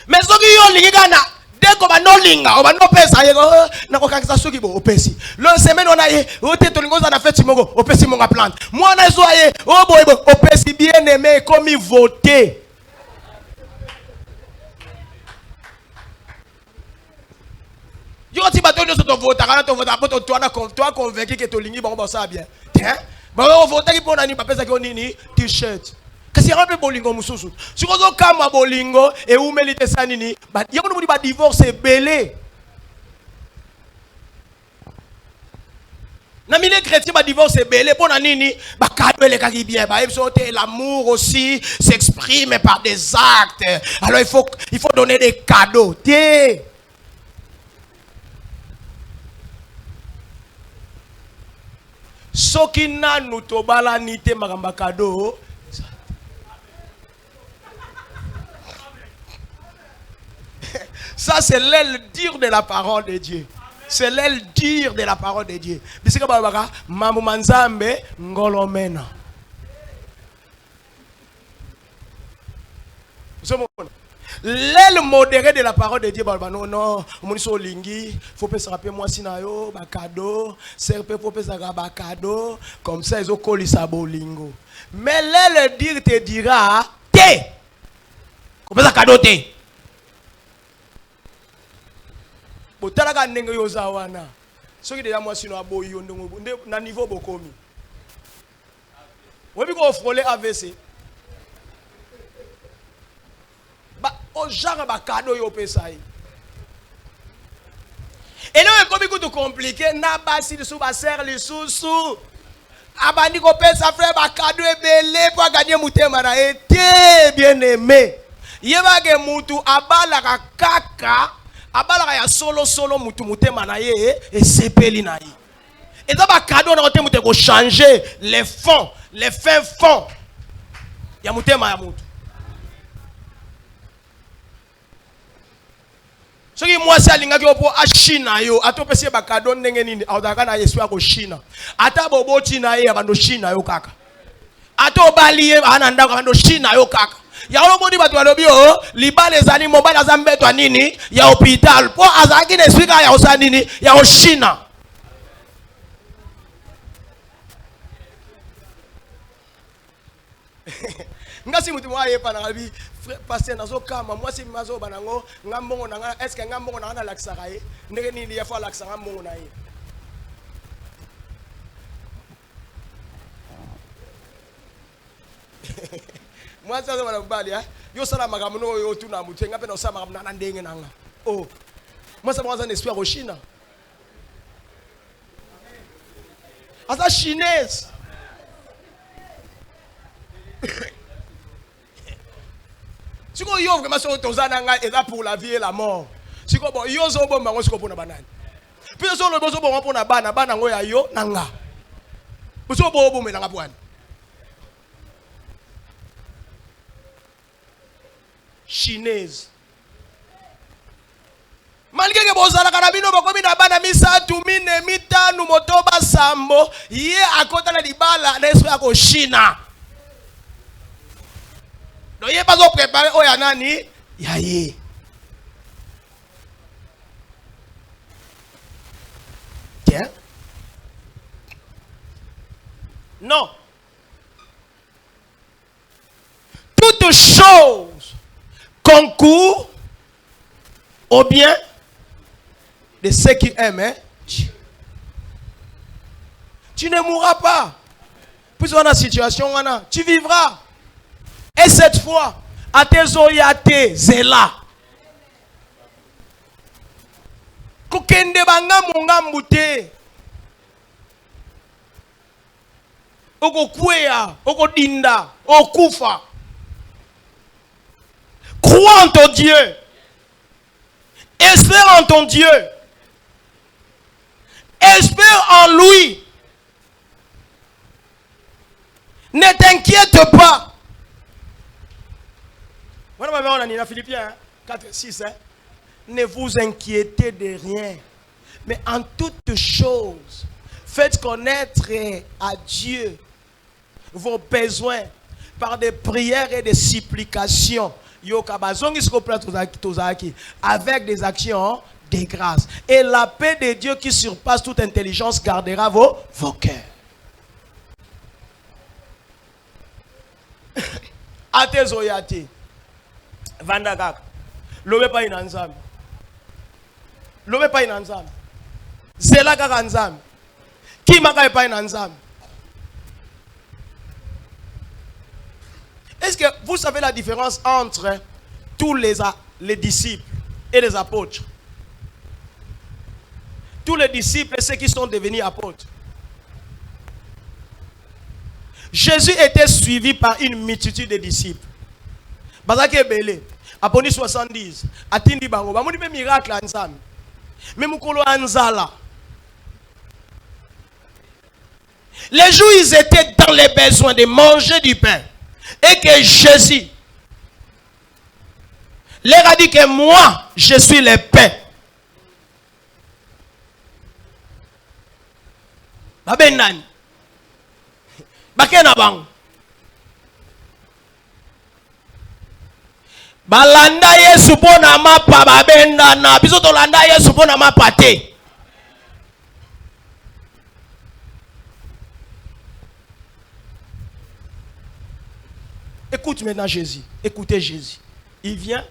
Mais ce qui yo linga na dès qu'on va no linga, on va no pesa yego na ko kakisa soki bo opesi. Le semaine on a ye, o te to lingo za na fête mongo, opesi monga plante. Moi na zo ye, o boy bo opesi bien aimé comme il voter. Yo ti ba to no so to voter, kana to voter po to toi convaincu que to lingi bon ça bien. Tiens, ba o voter ki pona ni ba pesa ko nini t-shirt. Kasi rampe bolingo mususu. Si kozo kama bolingo e umelite sanini, ba yako no ba divorce belé. Na mille chrétien ba divorce belé pona nini, ba cadeau le kaki bien, ba ebsote l'amour aussi s'exprime par des actes. Alors il faut donner des cadeaux. Té. Soki nanu to bala nite magamba cadeau. Ça, c'est l'aile dure de la parole de Dieu. C'est l'aile dure de la parole de Dieu. Bisika babaka, mamu manzambe ngolomena. L'aile modérée de la parole de Dieu, non, non, mon so lingi, faut pas se rappeler moi sinayo, ba cadeau, serpe faut pas se rappeler ba cadeau, comme ça ils ont collé sa bolingo. Mais l'aile dire te dira, te, comme ça cadeau te. Botalaka ndenge yo zawana soki deja mwasi no aboyi yo ndenge na niveau bokomi webi ko frôler AVC ba o genre ba cadeau yo pesa yi et là ekomi kutu compliqué na basi lisu ba serre lisusu abandi ko pesa frère ba cadeau ebele pour gagner mutema na été bien aimé yeba ke mutu abala kaka abalaka ya solo mutu mutema na ye et sepeli na ye. Et dans ba cadeau na kote mutu ko changer les fonds, les fins fonds. Ya mutema ya mutu. Soki mwasi alingaki opo ashina yo, atopesi ba cadeau ndenge nini, audaka na Yesu ya ko shina. Ata boboti na ye abando shina yo kaka. Ato bali ye ananda abando shina yo kaka. Ya olomoni batu balobio libale ezali mobali azambetwa nini ya hôpital po azaki na swika ya osa nini ya oshina ngasi mutu mwa yepa na bi pasteur nazo kama mwasi mazo banango ngambongo na est-ce que ngambongo na laksaka ye ndenge nini ya fa laksaka mbongo na ye moi ça va bali hein yo sala makambo no yo tuna mutu ngape na sala makambo na ndenge nanga oh moi ça moi un esprit au Chine asa chinaise siko yo vraiment so tozana nga eza pour la vie et la mort siko bon yo zo bomba ngo siko pona banani puis so lo bozo bon pona bana ngo ya yo nanga bozo bo bo melanga bwana chinaise malgré que bozala kana bino bakomi na bana misatu mine mitanu motoba sambo ye akota na libala na esprit ya China do ye bazo préparer oya nani ya ye tiens non toute chose concourt au bien de ceux qui aiment hein? Tu ne mourras pas. Puis on a situation, tu vivras. Et cette fois, à tes oyates, zela. Kokende banga mungambu te. Oko kwea, oko dinda, okufa. Crois en ton Dieu. Espère en ton Dieu. Espère en lui. t'inquiète pas. Voilà, on a Philippiens 4, 6. Ne vous inquiétez de rien. Mais en toutes choses, faites connaître à Dieu vos besoins par des prières et des supplications. Avec des actions de grâce. Et la paix de Dieu qui surpasse toute intelligence gardera vos cœurs. Ate zoyate. Vandagak. Lobe pa inanzam. Lobe pa inanzam. Zela kakanzam. Kima ka pa inanzam. Est-ce que vous savez la différence entre tous les disciples et les apôtres? Tous les disciples et ceux qui sont devenus apôtres. Jésus était suivi par une multitude de disciples. Bazake belé, aponi 70, atindi bango, bamoni be miracle ensemble. Mais mukolo anzala. Les jours ils étaient dans les besoins de manger du pain et que Jésus leur a dit que moi je suis le pain. Babenani. Bakena bang. Balanda Yesu pona mapa babendana. Biso to landa Yesu pona mapa te. Écoute maintenant Jésus. Écoutez Jésus. Il vient.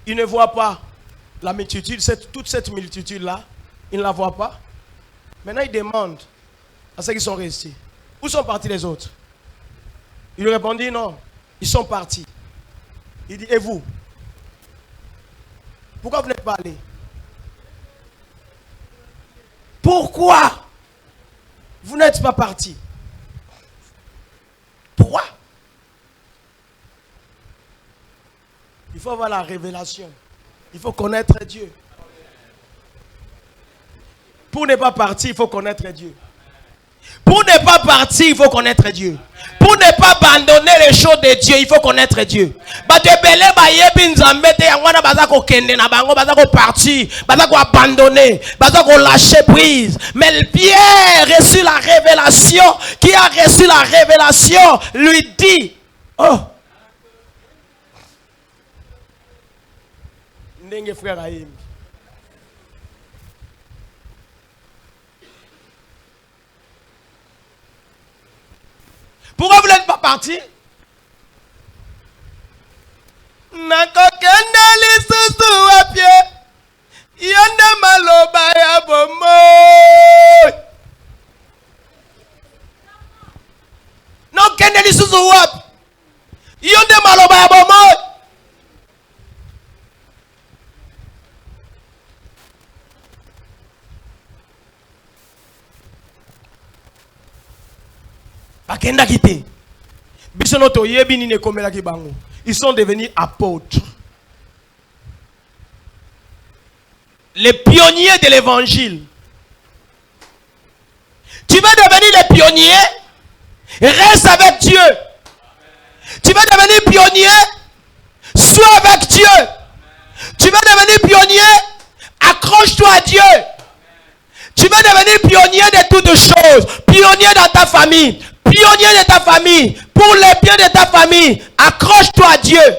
Il ne voit pas la multitude, toute cette multitude-là. Il ne la voit pas. Maintenant, il demande à ceux qui sont restés. Où sont partis les autres? Il lui répondit non. Ils sont partis. Il dit, et vous? Pourquoi vous n'êtes pas allés? Pourquoi vous n'êtes pas partis? Pourquoi? Il faut avoir la révélation. Il faut connaître Dieu. Pour ne pas partir, il faut connaître Dieu. Pour ne pas partir, il faut connaître Dieu. Pour ne pas abandonner les choses de Dieu, il faut connaître Dieu. Lâcher prise. Mais Pierre reçut la révélation. Qui a reçu la révélation lui dit, oh, Ndenge frère Aïm. Pourquoi vous n'êtes pas parti? Nakokende lisusu wapye. Yonde maloba ya bomoy. Nakokende lisusu wapye. Yonde maloba ya bomoy. Ils sont devenus apôtres. Les pionniers de l'évangile. Tu veux devenir les pionniers? Reste avec Dieu. Tu veux devenir pionnier? Sois avec Dieu. Tu veux devenir pionnier? Accroche-toi à Dieu. Tu veux devenir pionnier de toutes choses. Pionnier dans ta famille. Pionnier de ta famille. Pour le bien de ta famille. Accroche-toi à Dieu.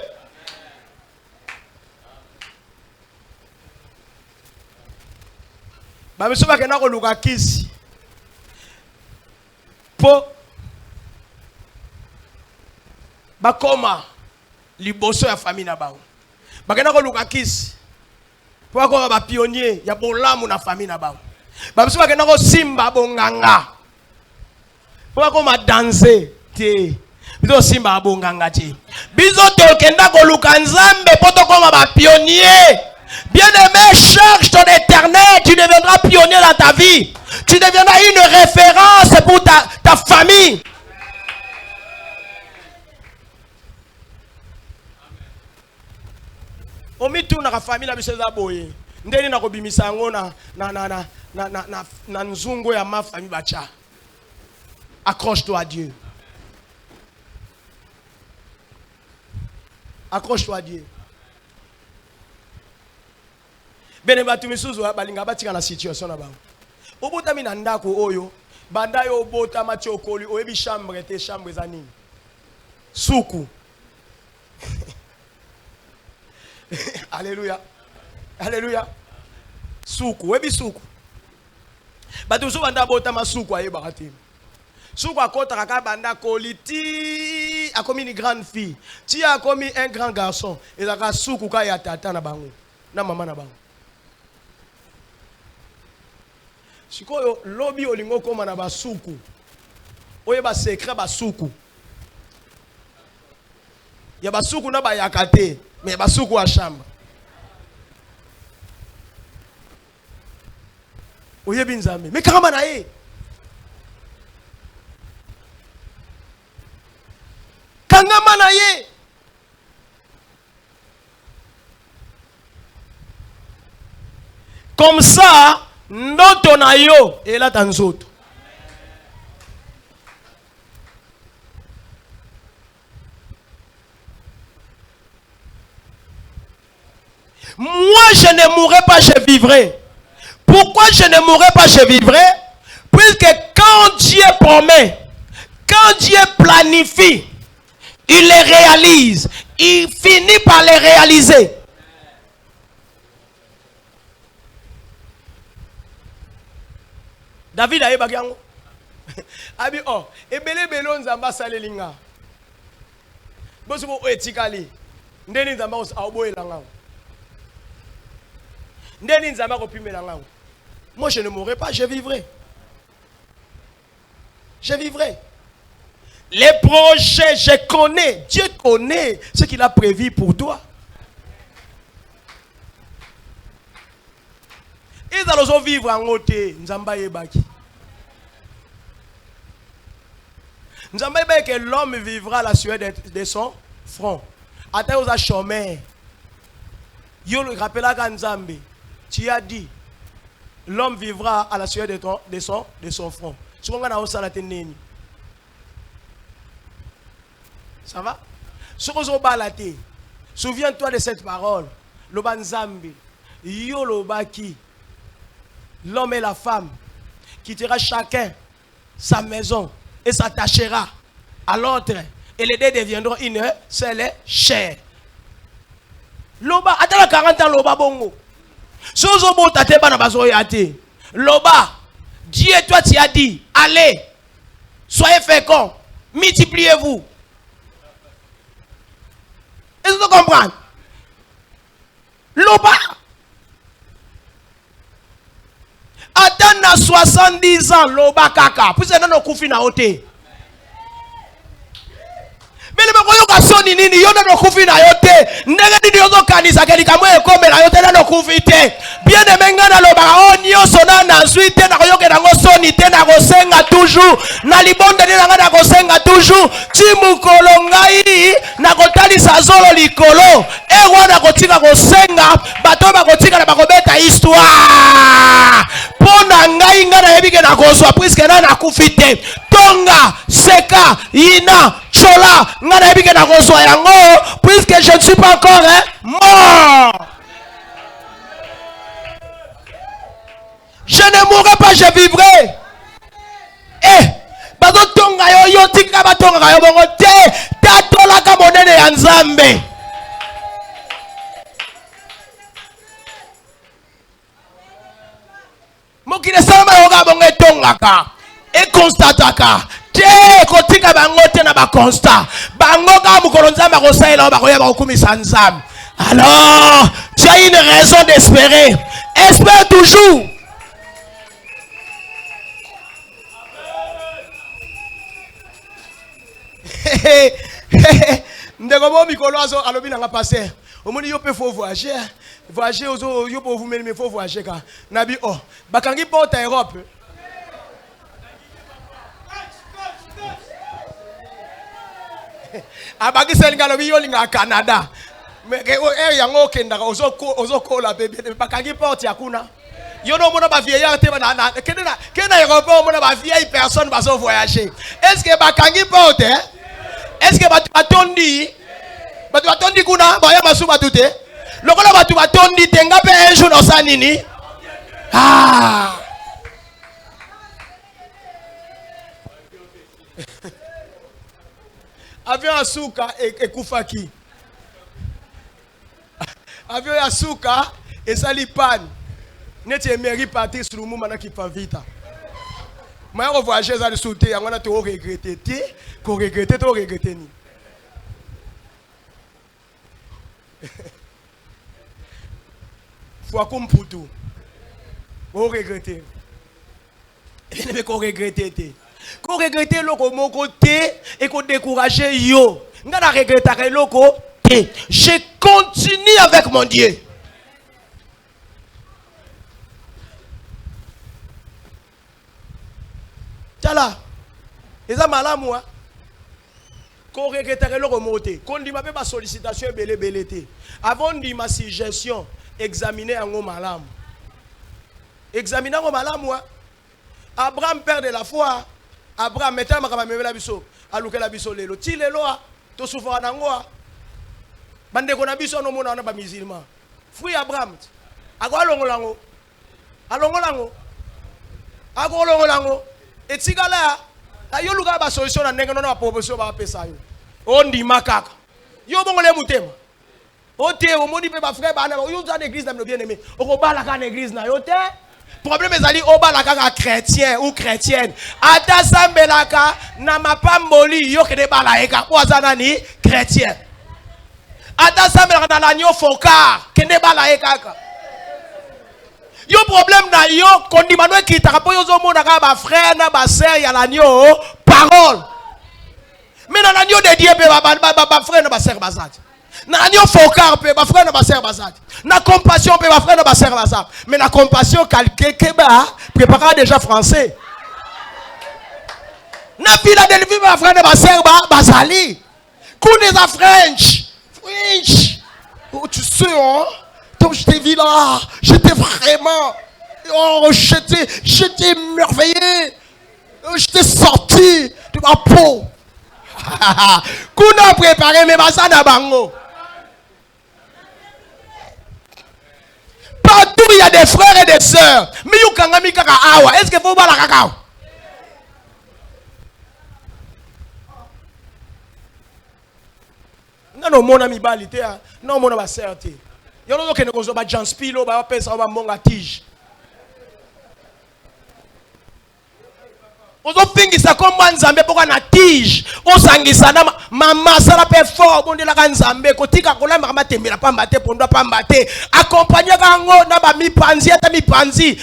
Monsieur Bakena Koluka Kisi. Po. Bakoma. Liboso ya famille na bao. Bakena Koluka Kisi. Po akora ba pionnier. Ya bolamu na famille na bao. Monsieur Bakena Ko Simba bonganga. Po akoma danser. Te. Biso Simba bonganga te. Biso tokenda Koluka Nzambe. Po tokoma ba pionnier. Bien-aimé, cherche ton éternel, tu deviendras pionnier dans ta vie. Tu deviendras une référence pour ta famille. Omitu na famille na biseza boye. Ndeni na kobimisa ngo na nzungu ya ma famille bacha. Accroche-toi à Dieu. Accroche-toi à Dieu. Bene batu misuzu balinga batika na situation na bango. Obota mina ndako oyo, banda yo obota mati okoli oyebi chambre te chambre za nini? Suku. Alléluia. Alléluia. Suku, oyebi suku. Batu misuzu banda bota masuku ayeba kati. Suku akota kaka banda koli ti a commis une grande fille. Ti a commis un grand garçon. Et la suku ka ya tata na bango. Na mama na bango. Sikoyo lobi olingo koma na basuku. Oye ba secret basuku. Ya basuku na ba yakate, mais basuku a chambre. Oye binzambe, mais kama na ye. Kangama na ye. Comme ça, ndoto na yo ela tanzoto. Moi je ne mourrai pas, je vivrai. Pourquoi je ne mourrai pas, je vivrai? Puisque quand Dieu promet, quand Dieu planifie, il les réalise, il finit par les réaliser. David a yeba yango. Abi oh, ebele belo nzamba salelinga. Boso bo etikali. Ndeni nzamba oboyela ngao. Ndeni nzamba ko pimela ngao. Moi je ne mourrai pas, je vivrai. Je vivrai. Les projets, je connais. Dieu connaît ce qu'il a prévu pour toi. Ils allons vivre en côté. Nzamba yebaki. Nzamba yebaki que l'homme vivra la sueur de son front. Attends aux chômeurs. Yo le rappela quand Nzambe. Tu as dit. L'homme vivra à la sueur de son front. Ça va? Souviens-toi de cette parole. Loban Nzambe. Yo lobaki. L'homme et la femme quittera chacun sa maison et s'attachera à l'autre. Et les deux deviendront une seule chair. Loba, attends 40 ans, Loba bongo. Sozobo tate bana bazoye ate. Loba, Dieu toi tu as dit, allez, soyez féconds, multipliez-vous. Est-ce que tu comprends? Loba, attends à 70 ans, Loba kaka, puis c'est dans nos koufi na ote. Mais le mec soni nini yo na kufi na yote ndenge nini yozo kanisa kelika mwe ekome na yote na kufi te bien aimé ngana loba o nyoso na suite na yoke na soni te na kosenga toujours na libonde ni na kosenga toujours timukolo ngai na kotalisa zolo likolo e wana kotika kosenga bato bakotika na bakobeta histoire pona ngai ngana yebike na kozwa puisque na kufi te tonga seka ina chola ngana yebike na kozwa yango puisque je ne suis pas encore mort. Je ne mourrai pas, je vivrai. Eh, bazo tonga yo yo tika batonga yo bongo te tatola ka monene ya Nzambe. Mokile sama yoga bongo tonga ka e constataka te kotika bango te na ba constat bango ka mukolo Nzambe ko saela ba ko ya ba kumisa Nzambe. Alors, tu as une raison d'espérer. Espère toujours. Ndeko bo mikolo azo alobi na nga passer. Omoni yo pe faut voyager. Voyager ozo yo po vous mais faut voyager ka. Nabi oh, bakangi porte Europe. Abagi selinga lobi yo linga Canada. Mais yango kenda ozo kola bébé bakangi porte yakuna. Yo no mona ba vieillard te na kena aéroport mona ba vieille personne bazo voyager. Est-ce que bakangi porte Est-ce que batondi Batu atondi kuna, baya masu batu te. Lokola batu batondi te ngape un jour dans sa nini. Ah. Avion asuka ekufaki. Avion asuka esali panne. Neti emeri parti sur le moment qui fa vita. Moi on voyager ça le sauter, on a tout regretté, qu'on regretté, tout regretté ni. Faut comme pour tout. On regretté. Et ne qu'on regretté. Qu'on regretté loko mon côté et qu'on décourager yo. Ngana regretter loko té. Je continue avec mon Dieu. Tala. Eza malamu wa. Qu'on regretter loko moté. Qu'on dit ma pas sollicitation belé. Avant dit ma suggestion, examiner en malamu. Examiner en malamu wa. Abraham père de la foi. Abraham mettait ma kamame la biso. Aluke la biso lelo. Ti lelo a. To souffra nango a. Bande kona biso no mona na ba musulman. Fui Abraham. Ako alongolango. Alongolango. Ako alongolango. Etigala. Ayo luka ba solution na ndenge no na proposition ba pesa yo. Ondi makaka. Yo bongole mutema. Ote o moni pe ba frère ba na yo za l'église na bien aimé. Oko bala ka na église na yo te. Problème ezali obalaka ka chrétien ou chrétienne. Ata sambelaka na mapamboli yo kede bala eka po azana ni chrétien. Ata sambelaka na lanyo fokar kede bala eka ka. Yo problème na yo kondimano ekitaka po yo zo mona ka ba frère na ba sœur ya lanyo parole. Mais na lanyo de Dieu pe ba frère na ba sœur bazati. Na lanyo fokar pe ba frère na ba sœur bazati. Na compassion pe ba frère na ba sœur bazati. Mais na compassion calqué keba prépara déjà français. Na villa de vie ba frère na ba sœur bazali. Connais a French. Oh, tu sais hein? Donc je t'ai vu là, j'étais vraiment, oh j'étais merveilleux, j'étais sorti de ma peau. Qu'on a préparé mes masana bango. Partout il y a des frères et des sœurs. Mais you kangami kaka awa. Est-ce que faut pas la cacao? Non mon ami balité, non mon ami certé. Il y a des gens qui ont Jean Spilo, qui ont fait un tige. On a fait ça comme un Zambé pour un tige. On s'en ça maman, ça l'a fait fort. On dit la Zambé, côté Kakola, maman, tu ne pas battre pour ne pas battre. Accompagné Gango, n'a pas mis panzi, n'a mis panzi.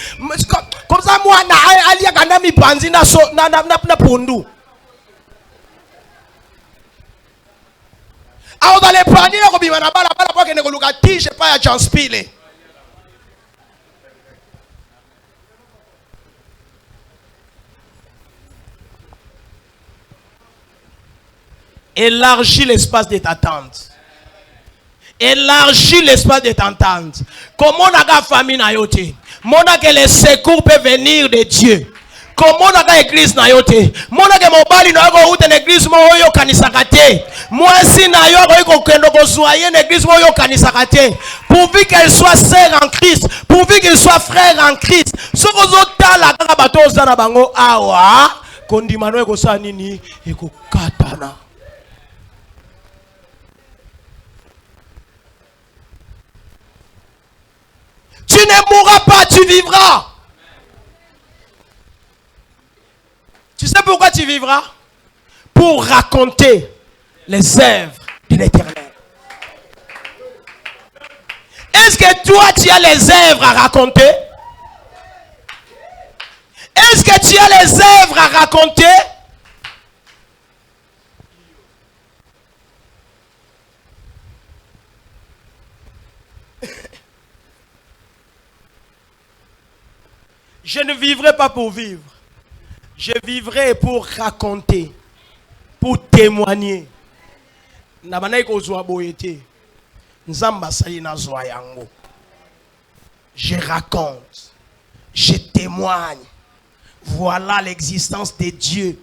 Comme ça, moi, n'a mis panzi, n'a pondu. Alors dans les paniers, on va pas que nous tige pas à Jean Spile. Élargis l'espace de ta tente. Élargis l'espace de ta tente. Comment on a la famille na yote? Mona que les secours peuvent venir de Dieu. Comment on a l'église na yote? Mona que mon bali na yo ou l'église mo yo kanisakate. Moi si na yo ko kendo ko soyer l'église mo yo kanisakate. Pourvu qu'elle soit sœur en Christ, pourvu qu'elle soit frère en Christ. Ce que zo tala kaka bato za na bango awa, kondimano eko sa nini eko katana. Tu ne mourras pas, tu vivras. Tu sais pourquoi tu vivras? Pour raconter les œuvres de l'Éternel. Est-ce que toi tu as les œuvres à raconter? Est-ce que tu as les œuvres à raconter? Je ne vivrai pas pour vivre. Je vivrai pour raconter, pour témoigner. Je raconte, je témoigne. Voilà l'existence de Dieu.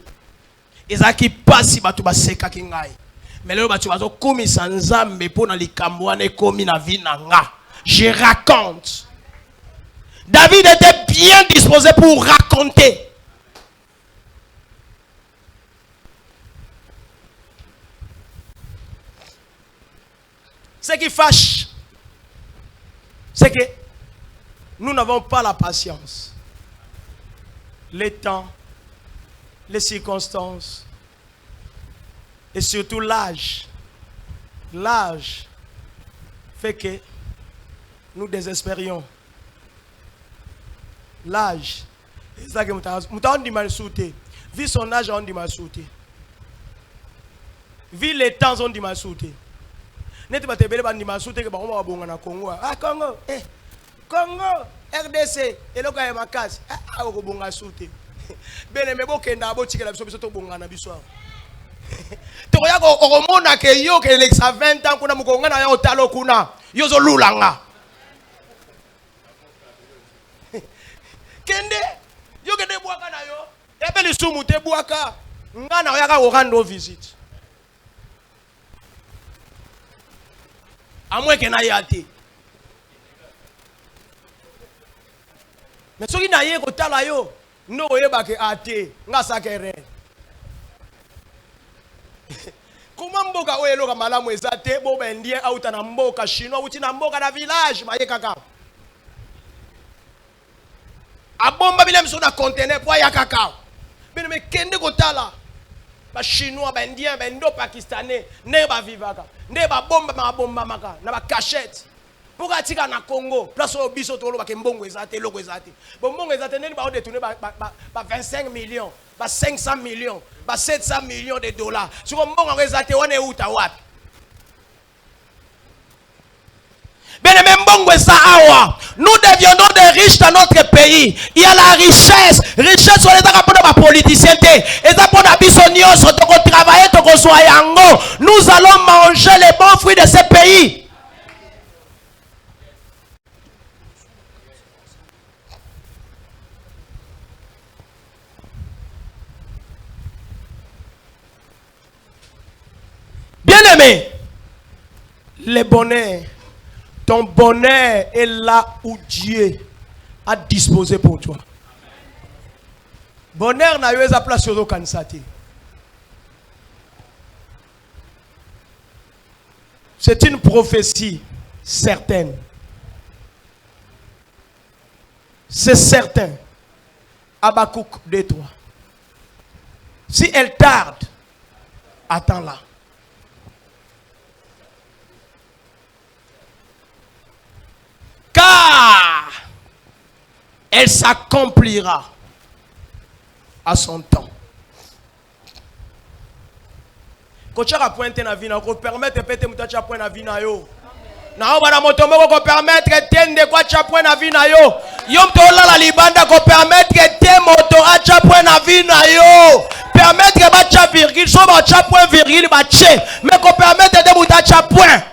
Et ça qui passe, Mais là, tu vas comme sans âme pour na likambo ane komi na vie na nga. Je raconte. David était bien disposé pour raconter. Ce qui fâche, c'est que nous n'avons pas la patience. Les temps, les circonstances, et surtout l'âge. L'âge fait que nous désespérions. L'âge. C'est ça que nous dit mal sauté. Vu son âge, on dit mal sauté. Vu les temps, on dit mal sauté. N'est-ce pas que dit mal sauté que on va bon en Congo. Ah Congo, Congo, RDC, et le gars est ma case. Ah, on va bon en sauté. Ben mais bon que n'a pas tiré la biso biso bon en abisoir. Tu regardes au monde que yo que les 20 ans qu'on a mukonga na yo talo kuna. Yo zo lulanga. Kende yo kende boaka na yo ebe lisumu te boaka nga na oyaka rendre visite amwe ke na yate mais soki na ye kotala yo ndo oyeba ke ate nga sakere kuma mboka oyo eloka malamu eza te bo bendie auta na mboka chinois uti na mboka na village baye kaka abomba bile mso na conteneur pour ya cacao. Mais me kende kotala ba chinois ba indien ba indo pakistanais ne ba vivaka ne ba bomba maka na ba cachette pour atika na Congo place au biso tolo ba kembongo ezate loko ezate bombongo ezate ne ba détourner ba 25 millions ba 500 millions ba 700 millions de dollars sur mbongo ezate one uta wapi. Nous deviendrons des riches dans notre pays. Il y a la richesse. Richesse sur les politiciens. Nous allons manger les bons fruits de ces pays. Bien-aimé, les bonheurs. Ton bonheur est là où Dieu a disposé pour toi. Bonheur n'a eu sa place sur aucun saté. C'est une prophétie certaine. C'est certain. Habakkuk de toi. Si elle tarde, attends-la. Car elle s'accomplira à son temps. Quand tu as pointé na vie, on permettre de péter mutacha point na vie na yo. Na obana motombo ko permettre tende kwa cha point na vie na yo. Yom to la libanda ko permettre te moto acha point na vie na yo. Permettre ba cha virgule, so ba cha point virgule ba che, mais ko permettre de mutacha point.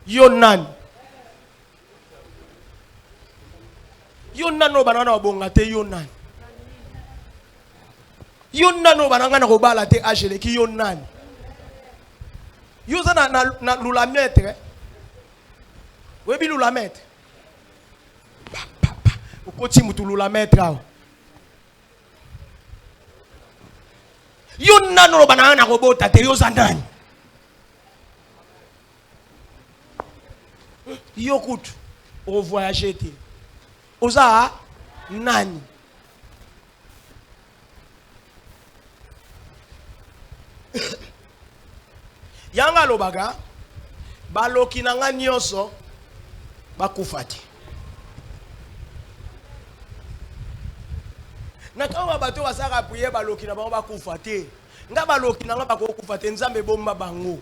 Yo nan. Yo nan no banana obonga te yo nan. Yo nan no banana ko bala te agele ki yo nan. Yo za na lula metre. We bi lula metre. O koti mutu lula metre awo. Yo nan no banana ko bota te yo za nan. Yo kout o voyager te. Oza nani. Yanga lobaga baloki nanga nyonso bakufati. Nakawa bato basaka prier baloki na bango bakufati. Nga baloki nanga bakufati nzambe bomba bango.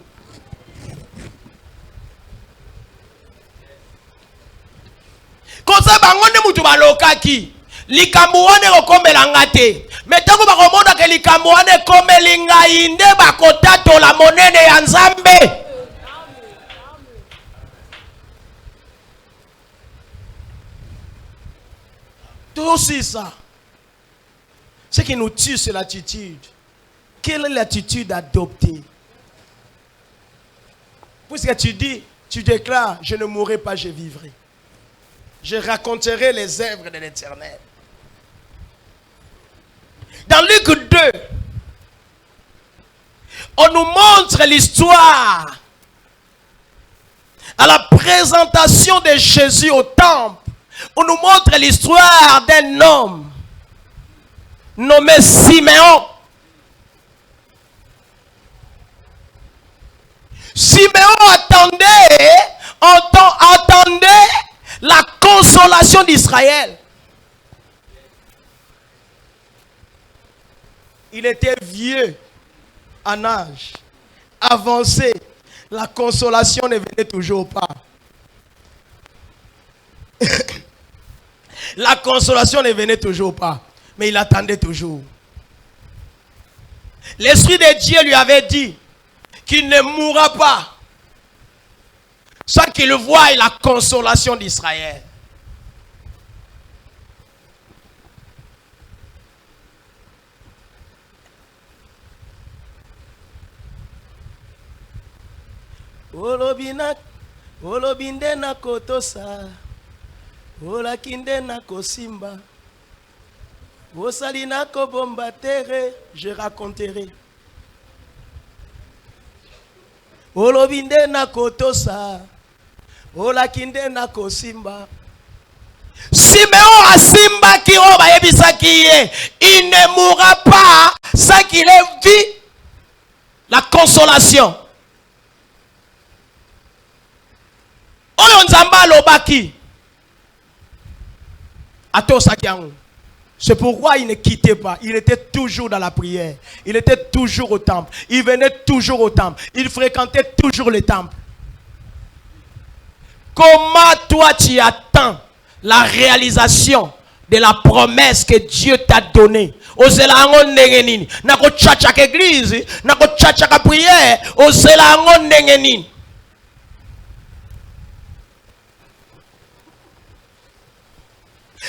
Kosa bangonde mutu balokaki likambo wane kokombela ngate metango bakomona ke likambo wane komeli ngai nde bakotatola monene ya Nzambe. Tout ça, ce qui nous tue, c'est l'attitude quelle est l'attitude adoptée? Puisque tu dis, tu déclares, je ne mourrai pas, je vivrai. Je raconterai les œuvres de l'Éternel. Dans Luc 2, on nous montre l'histoire à la présentation de Jésus au temple. On nous montre l'histoire d'un homme nommé Siméon. Siméon attendait la consolation d'Israël. Il était vieux en âge, avancé. La consolation ne venait toujours pas. La consolation ne venait toujours pas. Mais il attendait toujours. L'Esprit de Dieu lui avait dit qu'il ne mourra pas sans qu'il voie la consolation d'Israël. Olobinde na kotosa, olakinde na kosimba, osali na kobomba tere, je raconterai. Olobinde na kotosa, olakinde na kosimba. Siméon a simba ki oba yebisaki ye, il ne mourra pas sans qu'il ait vu la consolation. C'est pourquoi il ne quittait pas. Il était toujours dans la prière. Il était toujours au temple. Il venait toujours au temple. Il fréquentait toujours le temple. Comment toi tu attends la réalisation de la promesse que Dieu t'a donnée?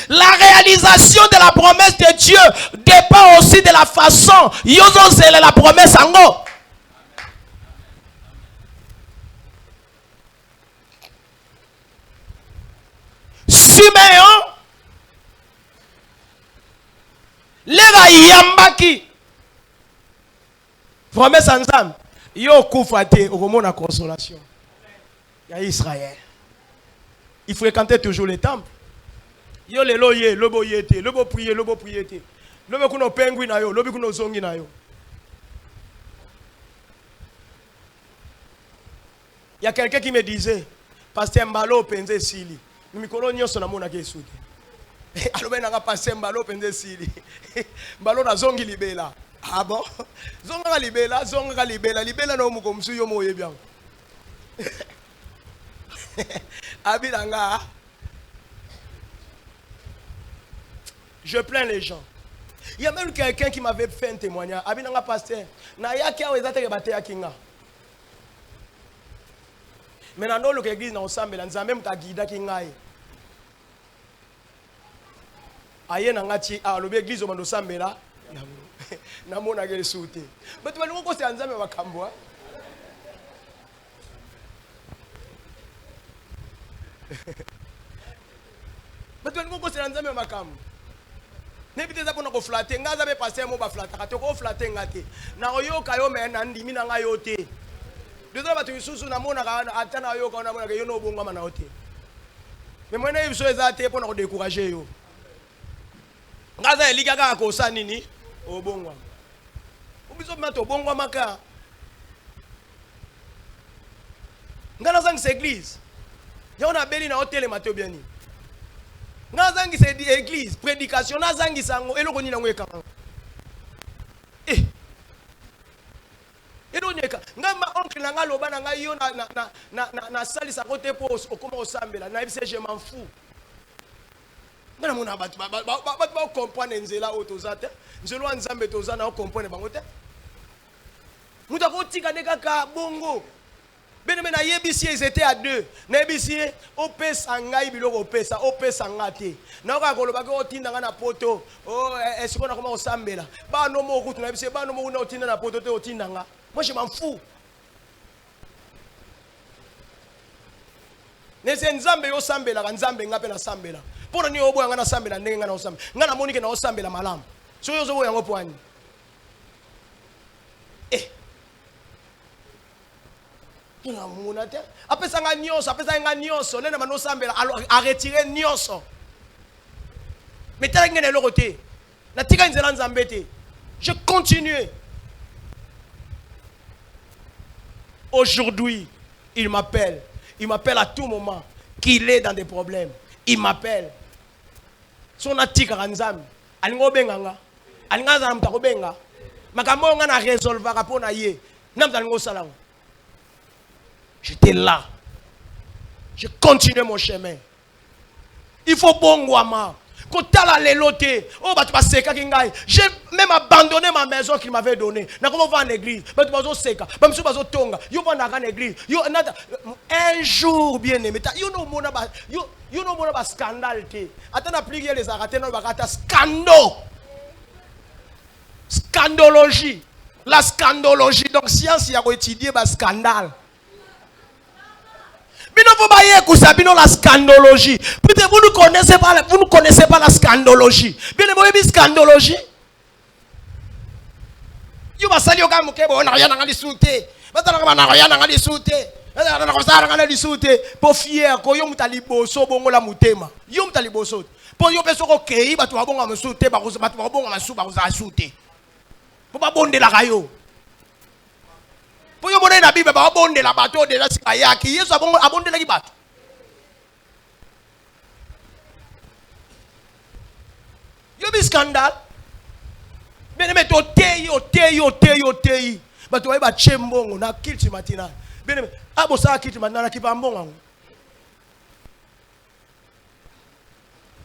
La réalisation de la promesse de Dieu dépend aussi de la façon dont c'est la promesse en haut. Siméon, lega yambaki promesse ensemble. Yo koufate au consolation. Il y a Israël. Il fréquentait toujours les temples. Yo le loye, le bo yete, le bo prier, le bo prier. Le bo kuno pengui na yo, le bo kuno zongi na yo. Il y a quelqu'un qui me disait, Pasteur Mbalo penze sili. Mikolo nyoso na mona ke soute. Alobe na Pasteur Mbalo penze sili. Mbalo na zongi libela. Ah bon? Zonga libela, libela no muko msu yo moye bien. Abilanga. Je plains les gens. Il y a même quelqu'un qui m'avait fait un témoignage. Abinanga pasteur. Na yaki a wezate ke bate yakinga. Maintenant le église na ensemble na nzambe mkagida kingai. Aye na ngati a lobe église o mando sambela. Na mona ke soute. Batu balingo ko se nzambe bakambwa. Batu balingo ko se nzambe bakambwa. Nebite za pona ko flatter ngaza be passer mo ba flatter ka to ko flatter ngate na oyoka yo me na ndimi na nga yote dezo ba tususu na mona ka atana yoka na mona ke yo no bonga mana yote me mona ibiso ezate pona ko décourager yo ngaza elika ka ko sa nini obongwa ubiso mato bongwa maka ngana zang se église yo na beli na hôtel mateo biani. Nazangi c'est église, prédication, nazangi sango, elo koni na ngweka. Elo nyeka, ngamba oncle na ngaloba na ngayo na sali sa côté pose okoma osambela, na ibise je m'en fous. Ngana mona bat ba comprendre nzela otozate, nzelo nzambe tozana o comprendre bango te. Muta ko tika de kaka bongo. Ben mais na yebisi ils étaient à deux. Na yebisi opé sangai biloko opesa, opé sangate. Na ka koloba ko otinda na poto. Oh est-ce qu'on a comment osambela? Ba no mo kutu na yebisi ba no mo na otinda na poto te otinda nga. Moi je m'en fous. Nese nzambe yo sambela ka nzambe ngape na sambela. Pona ni obo nga na sambela ndenge nga na osambela. Nga na monike na osambela malamu. So yo zo bo yango poani. Après ça, à retirer nyonso. Mais je continue. Aujourd'hui, il m'appelle. Il m'appelle à tout moment qu'il est dans des problèmes. Il m'appelle. Son atika ranzam. Alingo benganga. Alinga za mtako benga. Makambo nga na résolver rapona ye. Namta ngo salango. J'étais là. Je continuais mon chemin. Il faut bon guama. J'ai même abandonné ma maison qu'il m'avait donnée. Un jour, bien aimé, you know mon scandale. Attends, plus les arrêter dans le scandale. Scandologie. La scandologie. Donc, science, il y a étudié le scandale. La scandologie. Peut-être vous ne connaissez pas la scandologie. Bien aimé, scandologie. You va salir au gamme on n'a rien à discuter. On n'a rien à discuter. Pour fier, ko yom taliboso bongo la mutema. Yom taliboso. Pour yo peso ko kei ba tu bonga msute ba ko ba tu bonga masu ba ko za sute. Pour pas bonde la kayo. Pour yo bonne la Bible ba bonde la bateau de la sikayaki. Yesu abonde la bateau. Yo bi scandale. Bien aimé to teyi. Ba to ba chembongo na kilti matina. Bien aimé abo sa kilti matina na kipambongo.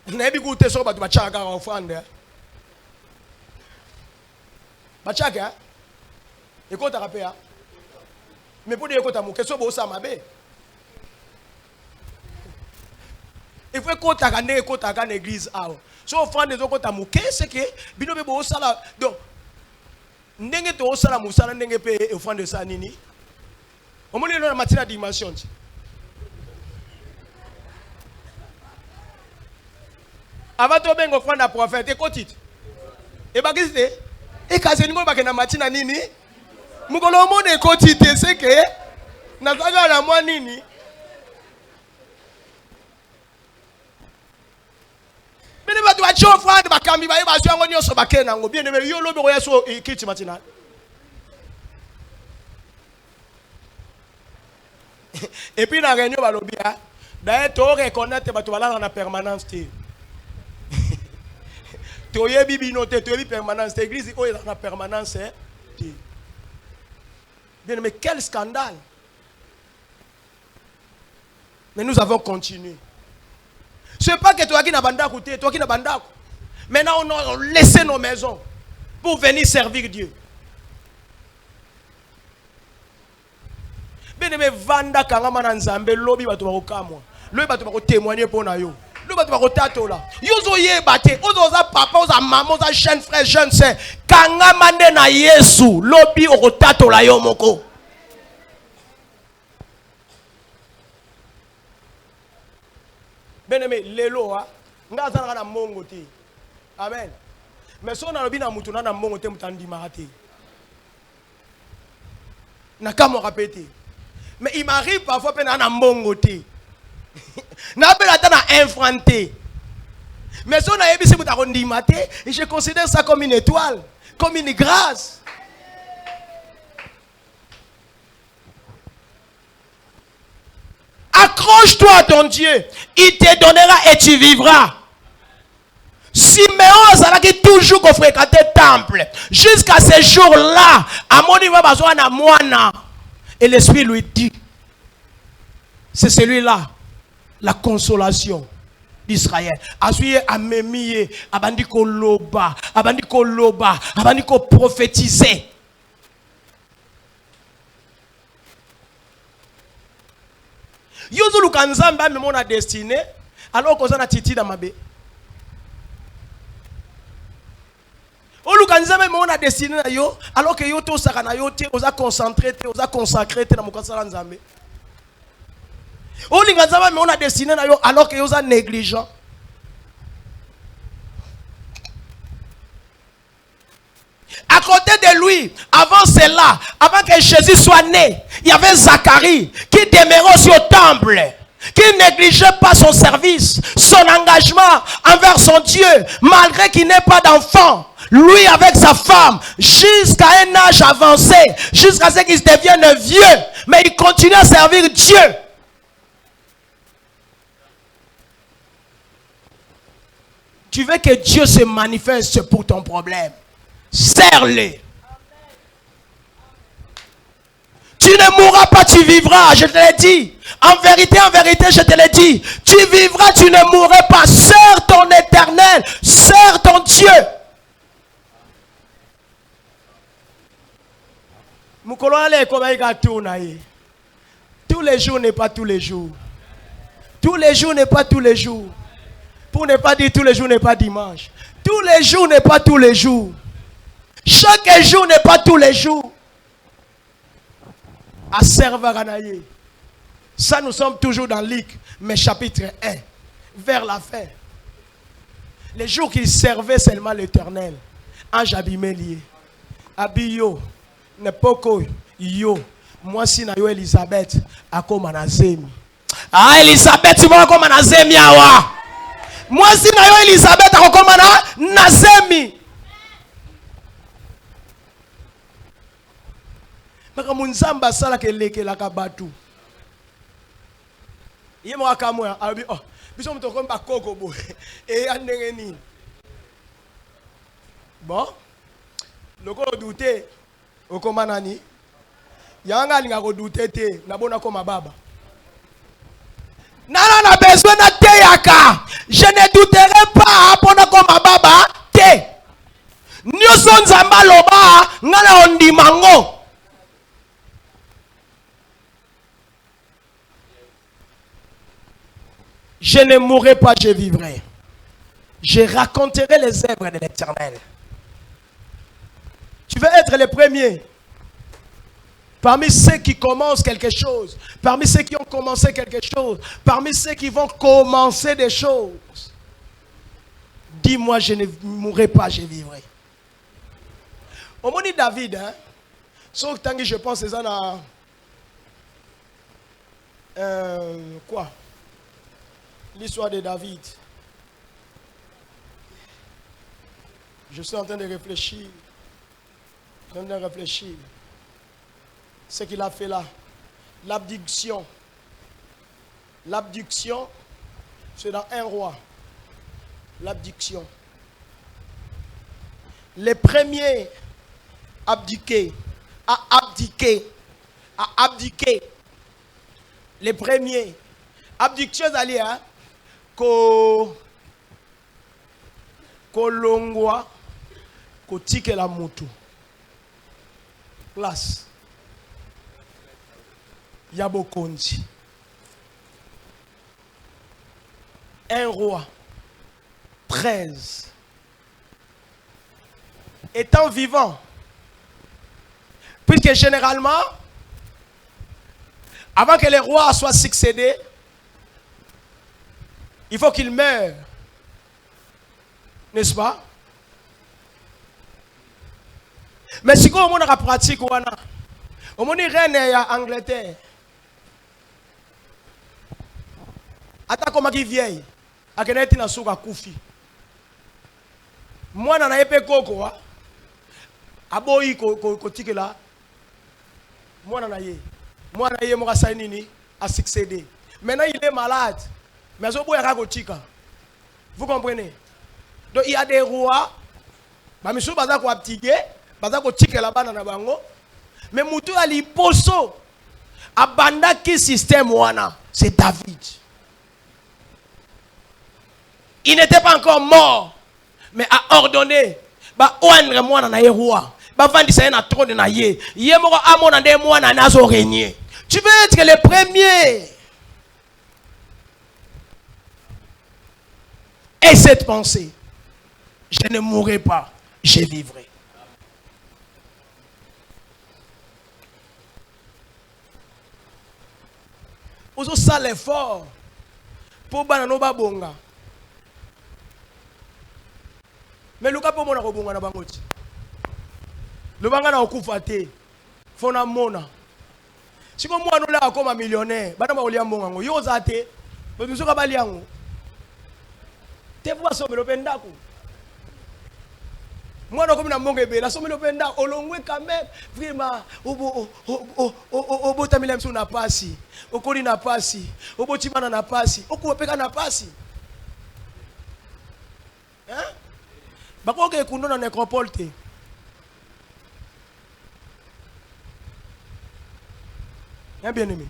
Na ebi ku te so ba to ba chaka ofande. Ba chaka. Ekota kapea. Mais pour dire que tu as mon question, il faut que tu aies l'église. Si on fait des autres, c'est que bino be bo sala donc ndenge to sala musala ndenge pe offrande de ça nini. On me le matina dimension. Avant to bengo offrande à prophète et quotite. Et ba kisite e kaze ningo ba na matina nini. Mukolo monde quotite c'est que nazaga la moi nini. Et puis la réunion d'ailleurs tu reconnaître que tu vas là dans la permanence. Tu as une permanence. L'église est dans la permanence. Bien, mais quel scandale. Mais nous avons continué. Ce n'est pas que toi qui n'as pas d'écouter, toi qui n'as pas d'écouter. Maintenant, on a laissé nos maisons pour venir servir Dieu. Bien aimé, Vanda Kangama Nzambe, lobby va te voir le va te témoigner pour nous. Le va te voir tato là. Yozo ye bate, oza papa, oza maman, oza jeune frère, jeune sœur. Kangama na Yesu, lobby au tato la yo moko. Bien aimé, lelo ha, ngaza na mongo te. Amen. Mais si on a bien mutu na mongo te mutandi marate. Na kamo répéter. Mais il m'arrive parfois pe na mongo te. Na pe la na infanté. Mais si on a ebisi muta kondi mate, je considère ça comme une étoile, comme une grâce. Accroche-toi à ton Dieu. Il te donnera et tu vivras. Siméon Zalaki toujours qu'on fréquentait le temple. Jusqu'à ce jour-là, à mon niveau, et l'Esprit lui dit, c'est celui-là, la consolation d'Israël. Asuye amemiye, abandiko loba, abandiko prophétiser. Yozo lukanzamba mais mon a destiné alors qu'on a titi dans ma baie. O lukanzamba mais on a destiné na yo alors que yo to sakana yo te oza concentré te oza consacré te na mukasala nzambe. O lukanzamba mais on a destiné na yo alors que yo oza négligent. À côté de lui, avant cela, avant que Jésus soit né, il y avait Zacharie qui demeurait aussi au temple, qui négligeait pas son service, son engagement envers son Dieu, malgré qu'il n'ait pas d'enfant. Lui avec sa femme, jusqu'à un âge avancé, jusqu'à ce qu'il devienne vieux, mais il continue à servir Dieu. Tu veux que Dieu se manifeste pour ton problème. Serre-les. Tu ne mourras pas, tu vivras. Je te l'ai dit. En vérité, je te l'ai dit. Tu vivras, tu ne mourras pas. Serre ton éternel. Serre ton Dieu. Tous les jours n'est pas tous les jours. Tous les jours n'est pas tous les jours. Pour ne pas dire tous les jours n'est pas dimanche. Tous les jours n'est pas tous les jours. Chaque jour n'est pas tous les jours. À Servaranaye. Ça, nous sommes toujours dans Luc, mais chapitre 1, vers la fin. Les jours qu'il servait seulement l'Éternel. Ange abîmé lié. Abiyo, Nepoko, yo. Moi, si na yo Elisabeth, akoma na zemi. Ah, Elisabeth, moi, akoma na zemi awa. Moi, si na yo Elisabeth, akoma na zemi. Makambo nzamba sala keleke la kabatu. Ye mo akamwa abi oh biso mto komba koko bo e andenge ni. Bon. Loko douter okoma nani? Yanga linga ko douter te na bona koma baba. Nana na besoin na te yaka. Je ne douterai pas pona koma baba te. Nyoso nzamba loba ngala ondimango. Je ne mourrai pas, je vivrai. Je raconterai les œuvres de l'Éternel. Tu veux être le premier parmi ceux qui commencent quelque chose, parmi ceux qui ont commencé quelque chose, parmi ceux qui vont commencer des choses. Dis-moi, je ne mourrai pas, je vivrai. Au moment de David, hein, sauf que je pense que c'est quoi? L'histoire de David. Je suis en train de réfléchir. Ce qu'il a fait là. L'abdiction. L'abdiction, c'est dans un roi. L'abdiction. Les premiers à abdiquer. Les premiers. Abdiction, c'est hein? Kolongwa kotike la mutu place Yabokonzi. Un roi 13 étant vivant, puisque généralement avant que les rois soient succédés, il faut qu'il meure. N'est-ce pas? Mais si on a pratique, on a reine en Angleterre. Attends comment il vieille. A keneti na suka kufi. Mwana na epe koko wa. Aboyi kotike la. Mwana na ye. Mwana ye moka sainini a succédé. Maintenant il est malade. Mais vous comprenez? Donc il y a des rois, mais Moutou Ali Poso, Abanda qui système wana, c'est David. Il n'était pas encore mort, mais a ordonné, oindre moi na roi, vandi sa na trône na ye moko amona de moi na nazo régner. Tu veux être le premier. Et cette pensée, je ne mourrai pas, je vivrai. Ozo ça l'effort pour banano babonga. Mais le cas pour mon abonga na bangoti. Le banga na okufa te. Fona mona. Si comme moi nous là comme un millionnaire, bana ba olia mbonga ngo yo zate. Bo biso ka bali yango. Te pour so melo pendako. Moi non comme na mbonga be la so melo penda olongwe quand même vraiment obo tamila mso na pasi. Okoli na pasi. Obo chimana na pasi. Okuopeka na pasi. Hein? Bakoke kundo na nécropole te. Bien aimé.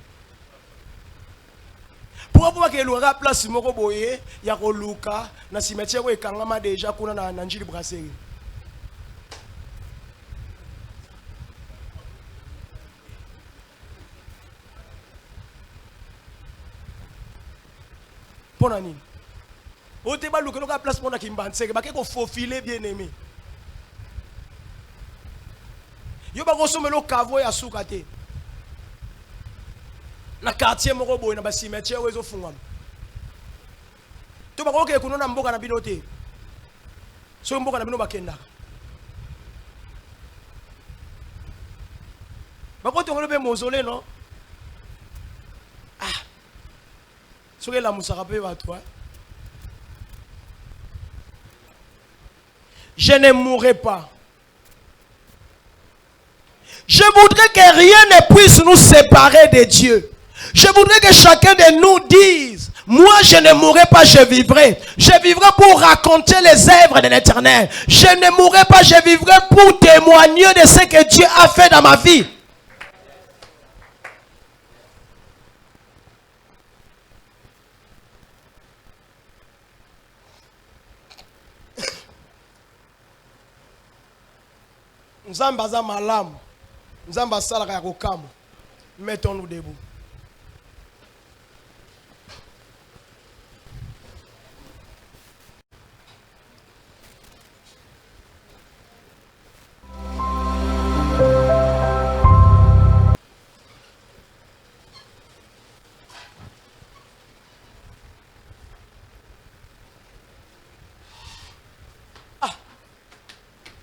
Pourquoi que le place moko boye ya ko luka na cimetière ko ekangama déjà kuna na njili brasserie. Pona nini? O te ba luka loka place mona kimbanseke ba ke ko faufiler bien aimé. Yo ba ko somelo kavo ya suka te. Na quartier moko boye na ba cimetière wezo fungwama. To ba ko ke kuno na mboka na bino te. So mboka na bino bakenda. Ba ko to ngolo be mausolée non? Ah. So ke la musaka pe ba toi. Je ne mourrai pas. Je voudrais que rien ne puisse nous séparer de Dieu. Je voudrais que chacun de nous dise, moi je ne mourrai pas, je vivrai. Je vivrai pour raconter les œuvres de l'Éternel. Je ne mourrai pas, je vivrai pour témoigner de ce que Dieu a fait dans ma vie. Nzamba za malamu. Nzamba salaka ya kokamu. Mettons-nous debout.